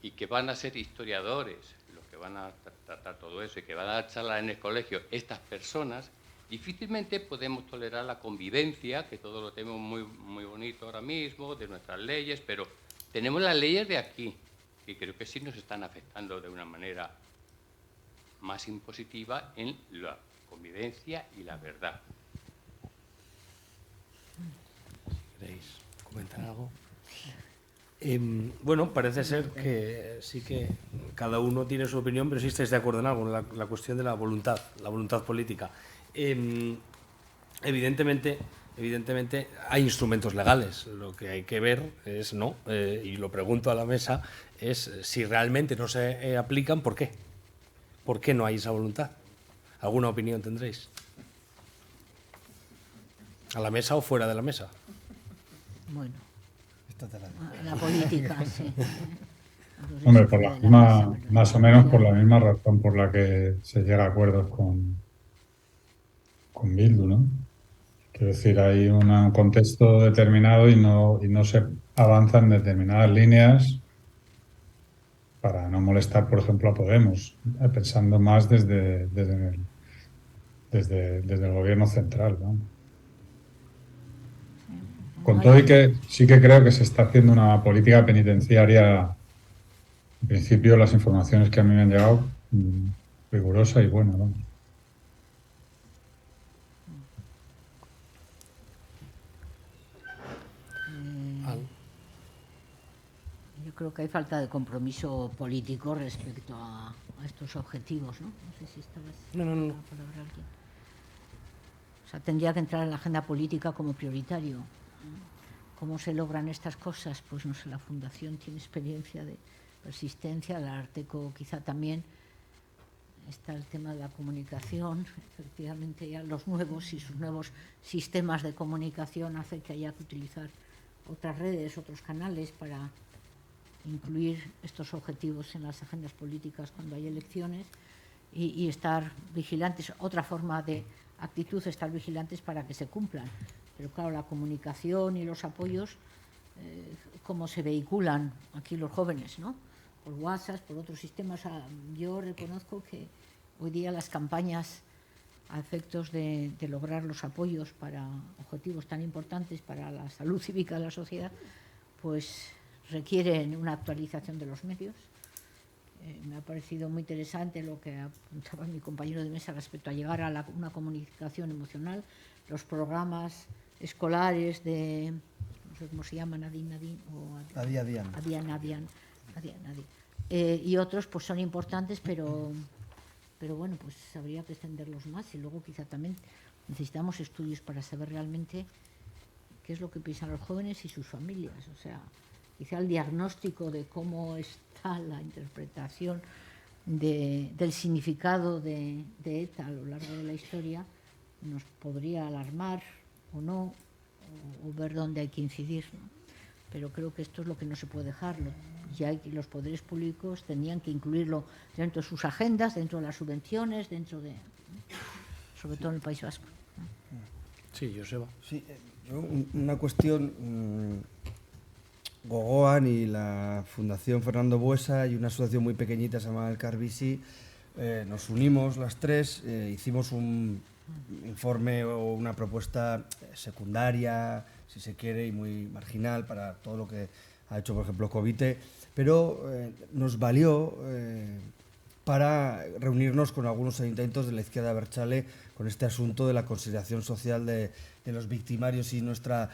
y que van a ser historiadores los que van a tratar todo eso y que van a dar charlas en el colegio, estas personas, difícilmente podemos tolerar la convivencia, que todos lo tenemos muy, muy bonito ahora mismo, de nuestras leyes, pero tenemos las leyes de aquí, y creo que sí nos están afectando de una manera más impositiva en la convivencia y la verdad.
Si queréis comentar algo. Bueno, parece ser que sí que cada uno tiene su opinión, pero sí estáis de acuerdo en algo, en la cuestión de la voluntad política. Evidentemente hay instrumentos legales. Lo que hay que ver es, y lo pregunto a la mesa, es si realmente no se aplican, ¿por qué? ¿Por qué no hay esa voluntad? ¿Alguna opinión tendréis? ¿A la mesa o fuera de la mesa?
Bueno, la política, sí.
Hombre, por la misma, más o menos por la misma razón por la que se llega a acuerdos con Bildu, ¿no? Quiero decir, hay un contexto determinado y no se avanza en determinadas líneas para no molestar, por ejemplo, a Podemos, pensando más desde el gobierno central, ¿no? Con todo y que sí que creo que se está haciendo una política penitenciaria, en principio las informaciones que a mí me han llegado, rigurosa y buena, ¿no?
Yo creo que hay falta de compromiso político respecto a estos objetivos, ¿no? No sé si estabas...
No.
La palabra alguien. O sea, tendría que entrar en la agenda política como prioritario. ¿Cómo se logran estas cosas? Pues no sé, la Fundación tiene experiencia de persistencia, el Ararteko quizá también. Está el tema de la comunicación, efectivamente ya los nuevos y sus nuevos sistemas de comunicación hacen que haya que utilizar otras redes, otros canales para incluir estos objetivos en las agendas políticas cuando hay elecciones y estar vigilantes. Otra forma de actitud, estar vigilantes para que se cumplan. Pero claro, la comunicación y los apoyos, cómo se vehiculan aquí los jóvenes, ¿no? Por WhatsApp, por otros sistemas. Yo reconozco que hoy día las campañas a efectos de lograr los apoyos para objetivos tan importantes para la salud cívica de la sociedad, pues requieren una actualización de los medios. Me ha parecido muy interesante lo que apuntaba mi compañero de mesa respecto a llegar a una comunicación emocional, los programas escolares de, no sé cómo se llaman, Adian, y otros pues son importantes, pero bueno, pues habría que extenderlos más, y luego quizá también necesitamos estudios para saber realmente qué es lo que piensan los jóvenes y sus familias. O sea, quizá el diagnóstico de cómo está la interpretación del significado de ETA a lo largo de la historia nos podría alarmar o no, o ver dónde hay que incidir, ¿no? Pero creo que esto es lo que no se puede dejarlo. Ya los poderes públicos tendrían que incluirlo dentro de sus agendas, dentro de las subvenciones, sobre todo en el País Vasco.
Sí, Joseba.
Sí, una cuestión, Gogoan y la Fundación Fernando Buesa y una asociación muy pequeñita se llama el Carbisi, nos unimos las tres, hicimos un informe o una propuesta secundaria, si se quiere, y muy marginal para todo lo que ha hecho, por ejemplo, Covite, pero nos valió para reunirnos con algunos ayuntamientos de la izquierda abertzale con este asunto de la consideración social de los victimarios, y nuestra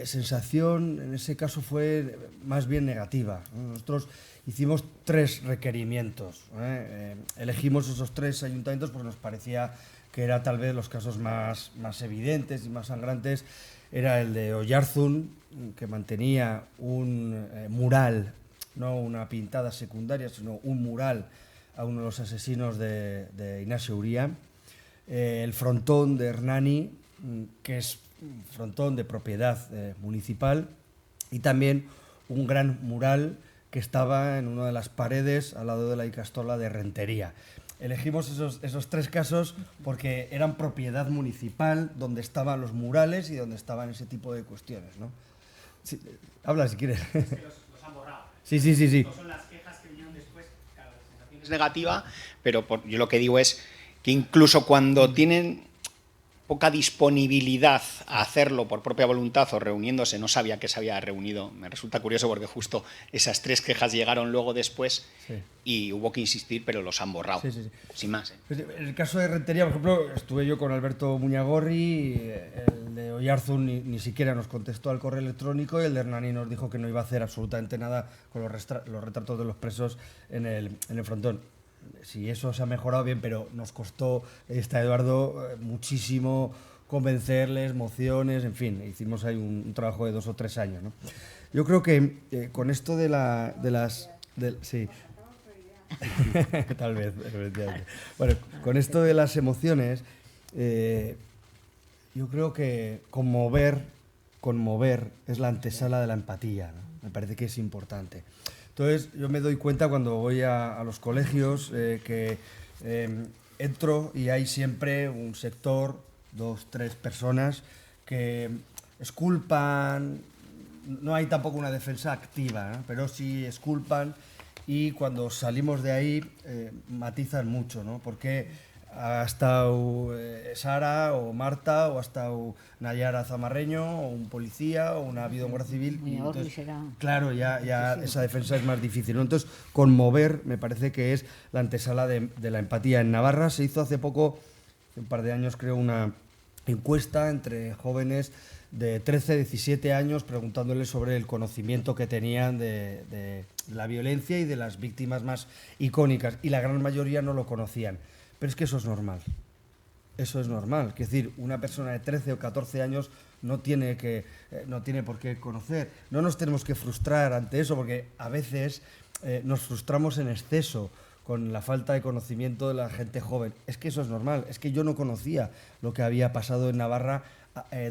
sensación en ese caso fue más bien negativa, ¿no? Nosotros hicimos 3 requerimientos, elegimos esos 3 ayuntamientos porque nos parecía que era tal vez los casos más evidentes y más sangrantes. Era el de Oyarzun, que mantenía un mural, no una pintada secundaria, sino un mural a uno de los asesinos de Ignacio Uría. El frontón de Hernani, que es un frontón de propiedad municipal, y también un gran mural que estaba en una de las paredes al lado de la Icastola de Rentería. Elegimos esos 3 casos porque eran propiedad municipal, donde estaban los murales y donde estaban ese tipo de cuestiones, ¿no? Sí, habla si quieres.
Es que los han borrado.
Sí.
No son las quejas que vinieron después. Claro, la sensación es negativa, pero yo lo que digo es que incluso cuando tienen poca disponibilidad a hacerlo por propia voluntad o reuniéndose, no sabía que se había reunido. Me resulta curioso porque justo esas 3 quejas llegaron luego después, sí, y hubo que insistir, pero los han borrado, sí. Sin más.
En el caso de Rentería, por ejemplo, estuve yo con Alberto Muñagorri, el de Oyarzun ni siquiera nos contestó al correo electrónico, y el de Hernani nos dijo que no iba a hacer absolutamente nada con los retratos de los presos en el frontón. Si eso se ha mejorado, bien, pero nos costó, Eduardo, muchísimo convencerles, mociones, en fin, hicimos ahí un trabajo de 2 o 3 años, ¿no? Yo creo que con esto sí. Tal vez, efectivamente. Bueno, con esto de las emociones, yo creo que conmover es la antesala de la empatía, ¿no? Me parece que es importante. Entonces, yo me doy cuenta cuando voy a los colegios que entro y hay siempre un sector, 2, 3 personas que exculpan, no hay tampoco una defensa activa, ¿no? Pero sí exculpan, y cuando salimos de ahí matizan mucho, ¿no? Porque ha estado Sara o Marta, o ha estado Nayara Zamarreño, o un policía, o ha habido guardia civil. Y entonces, claro, ya esa defensa es más difícil, ¿no? Entonces, conmover me parece que es la antesala de la empatía. En Navarra se hizo hace poco, hace un par de años creo, una encuesta entre jóvenes de 13, 17 años, preguntándoles sobre el conocimiento que tenían de la violencia y de las víctimas más icónicas, y la gran mayoría no lo conocían. Pero es que eso es normal. Eso es normal. Es decir, una persona de 13 o 14 años no tiene por qué conocer. No nos tenemos que frustrar ante eso, porque a veces nos frustramos en exceso con la falta de conocimiento de la gente joven. Es que eso es normal. Es que yo no conocía lo que había pasado en Navarra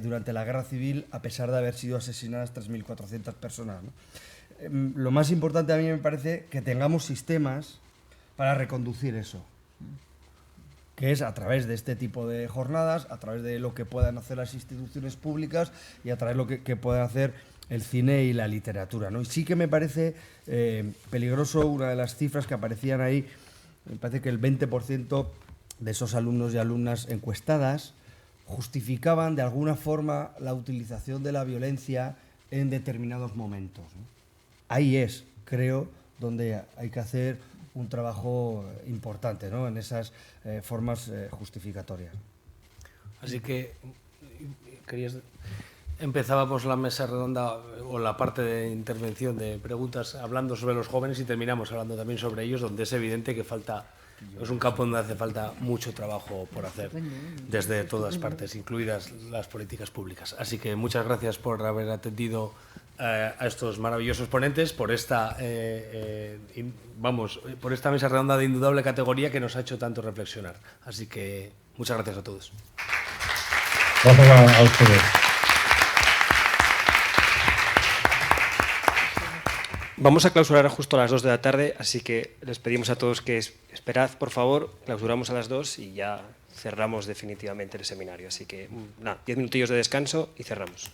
durante la Guerra Civil, a pesar de haber sido asesinadas 3.400 personas, ¿no? Lo más importante a mí me parece que tengamos sistemas para reconducir eso, que es a través de este tipo de jornadas, a través de lo que puedan hacer las instituciones públicas y a través de lo que puedan hacer el cine y la literatura, ¿no? Y sí que me parece peligroso una de las cifras que aparecían ahí. Me parece que el 20% de esos alumnos y alumnas encuestadas justificaban de alguna forma la utilización de la violencia en determinados momentos, ¿no? Ahí es, creo, donde hay que hacer un trabajo importante, ¿no? En esas formas justificatorias.
Así que querías... empezábamos la mesa redonda o la parte de intervención de preguntas hablando sobre los jóvenes y terminamos hablando también sobre ellos, donde es evidente que es un campo donde hace falta mucho trabajo por hacer desde todas partes, incluidas las políticas públicas. Así que muchas gracias por haber atendido a estos maravillosos ponentes, por esta por esta mesa redonda de indudable categoría que nos ha hecho tanto reflexionar. Así que muchas gracias a todos.
Gracias a ustedes.
Vamos a clausurar justo a las 2 de la tarde, así que les pedimos a todos que esperad, por favor, clausuramos a las 2 y ya cerramos definitivamente el seminario. Así que, nada, 10 minutillos de descanso y cerramos.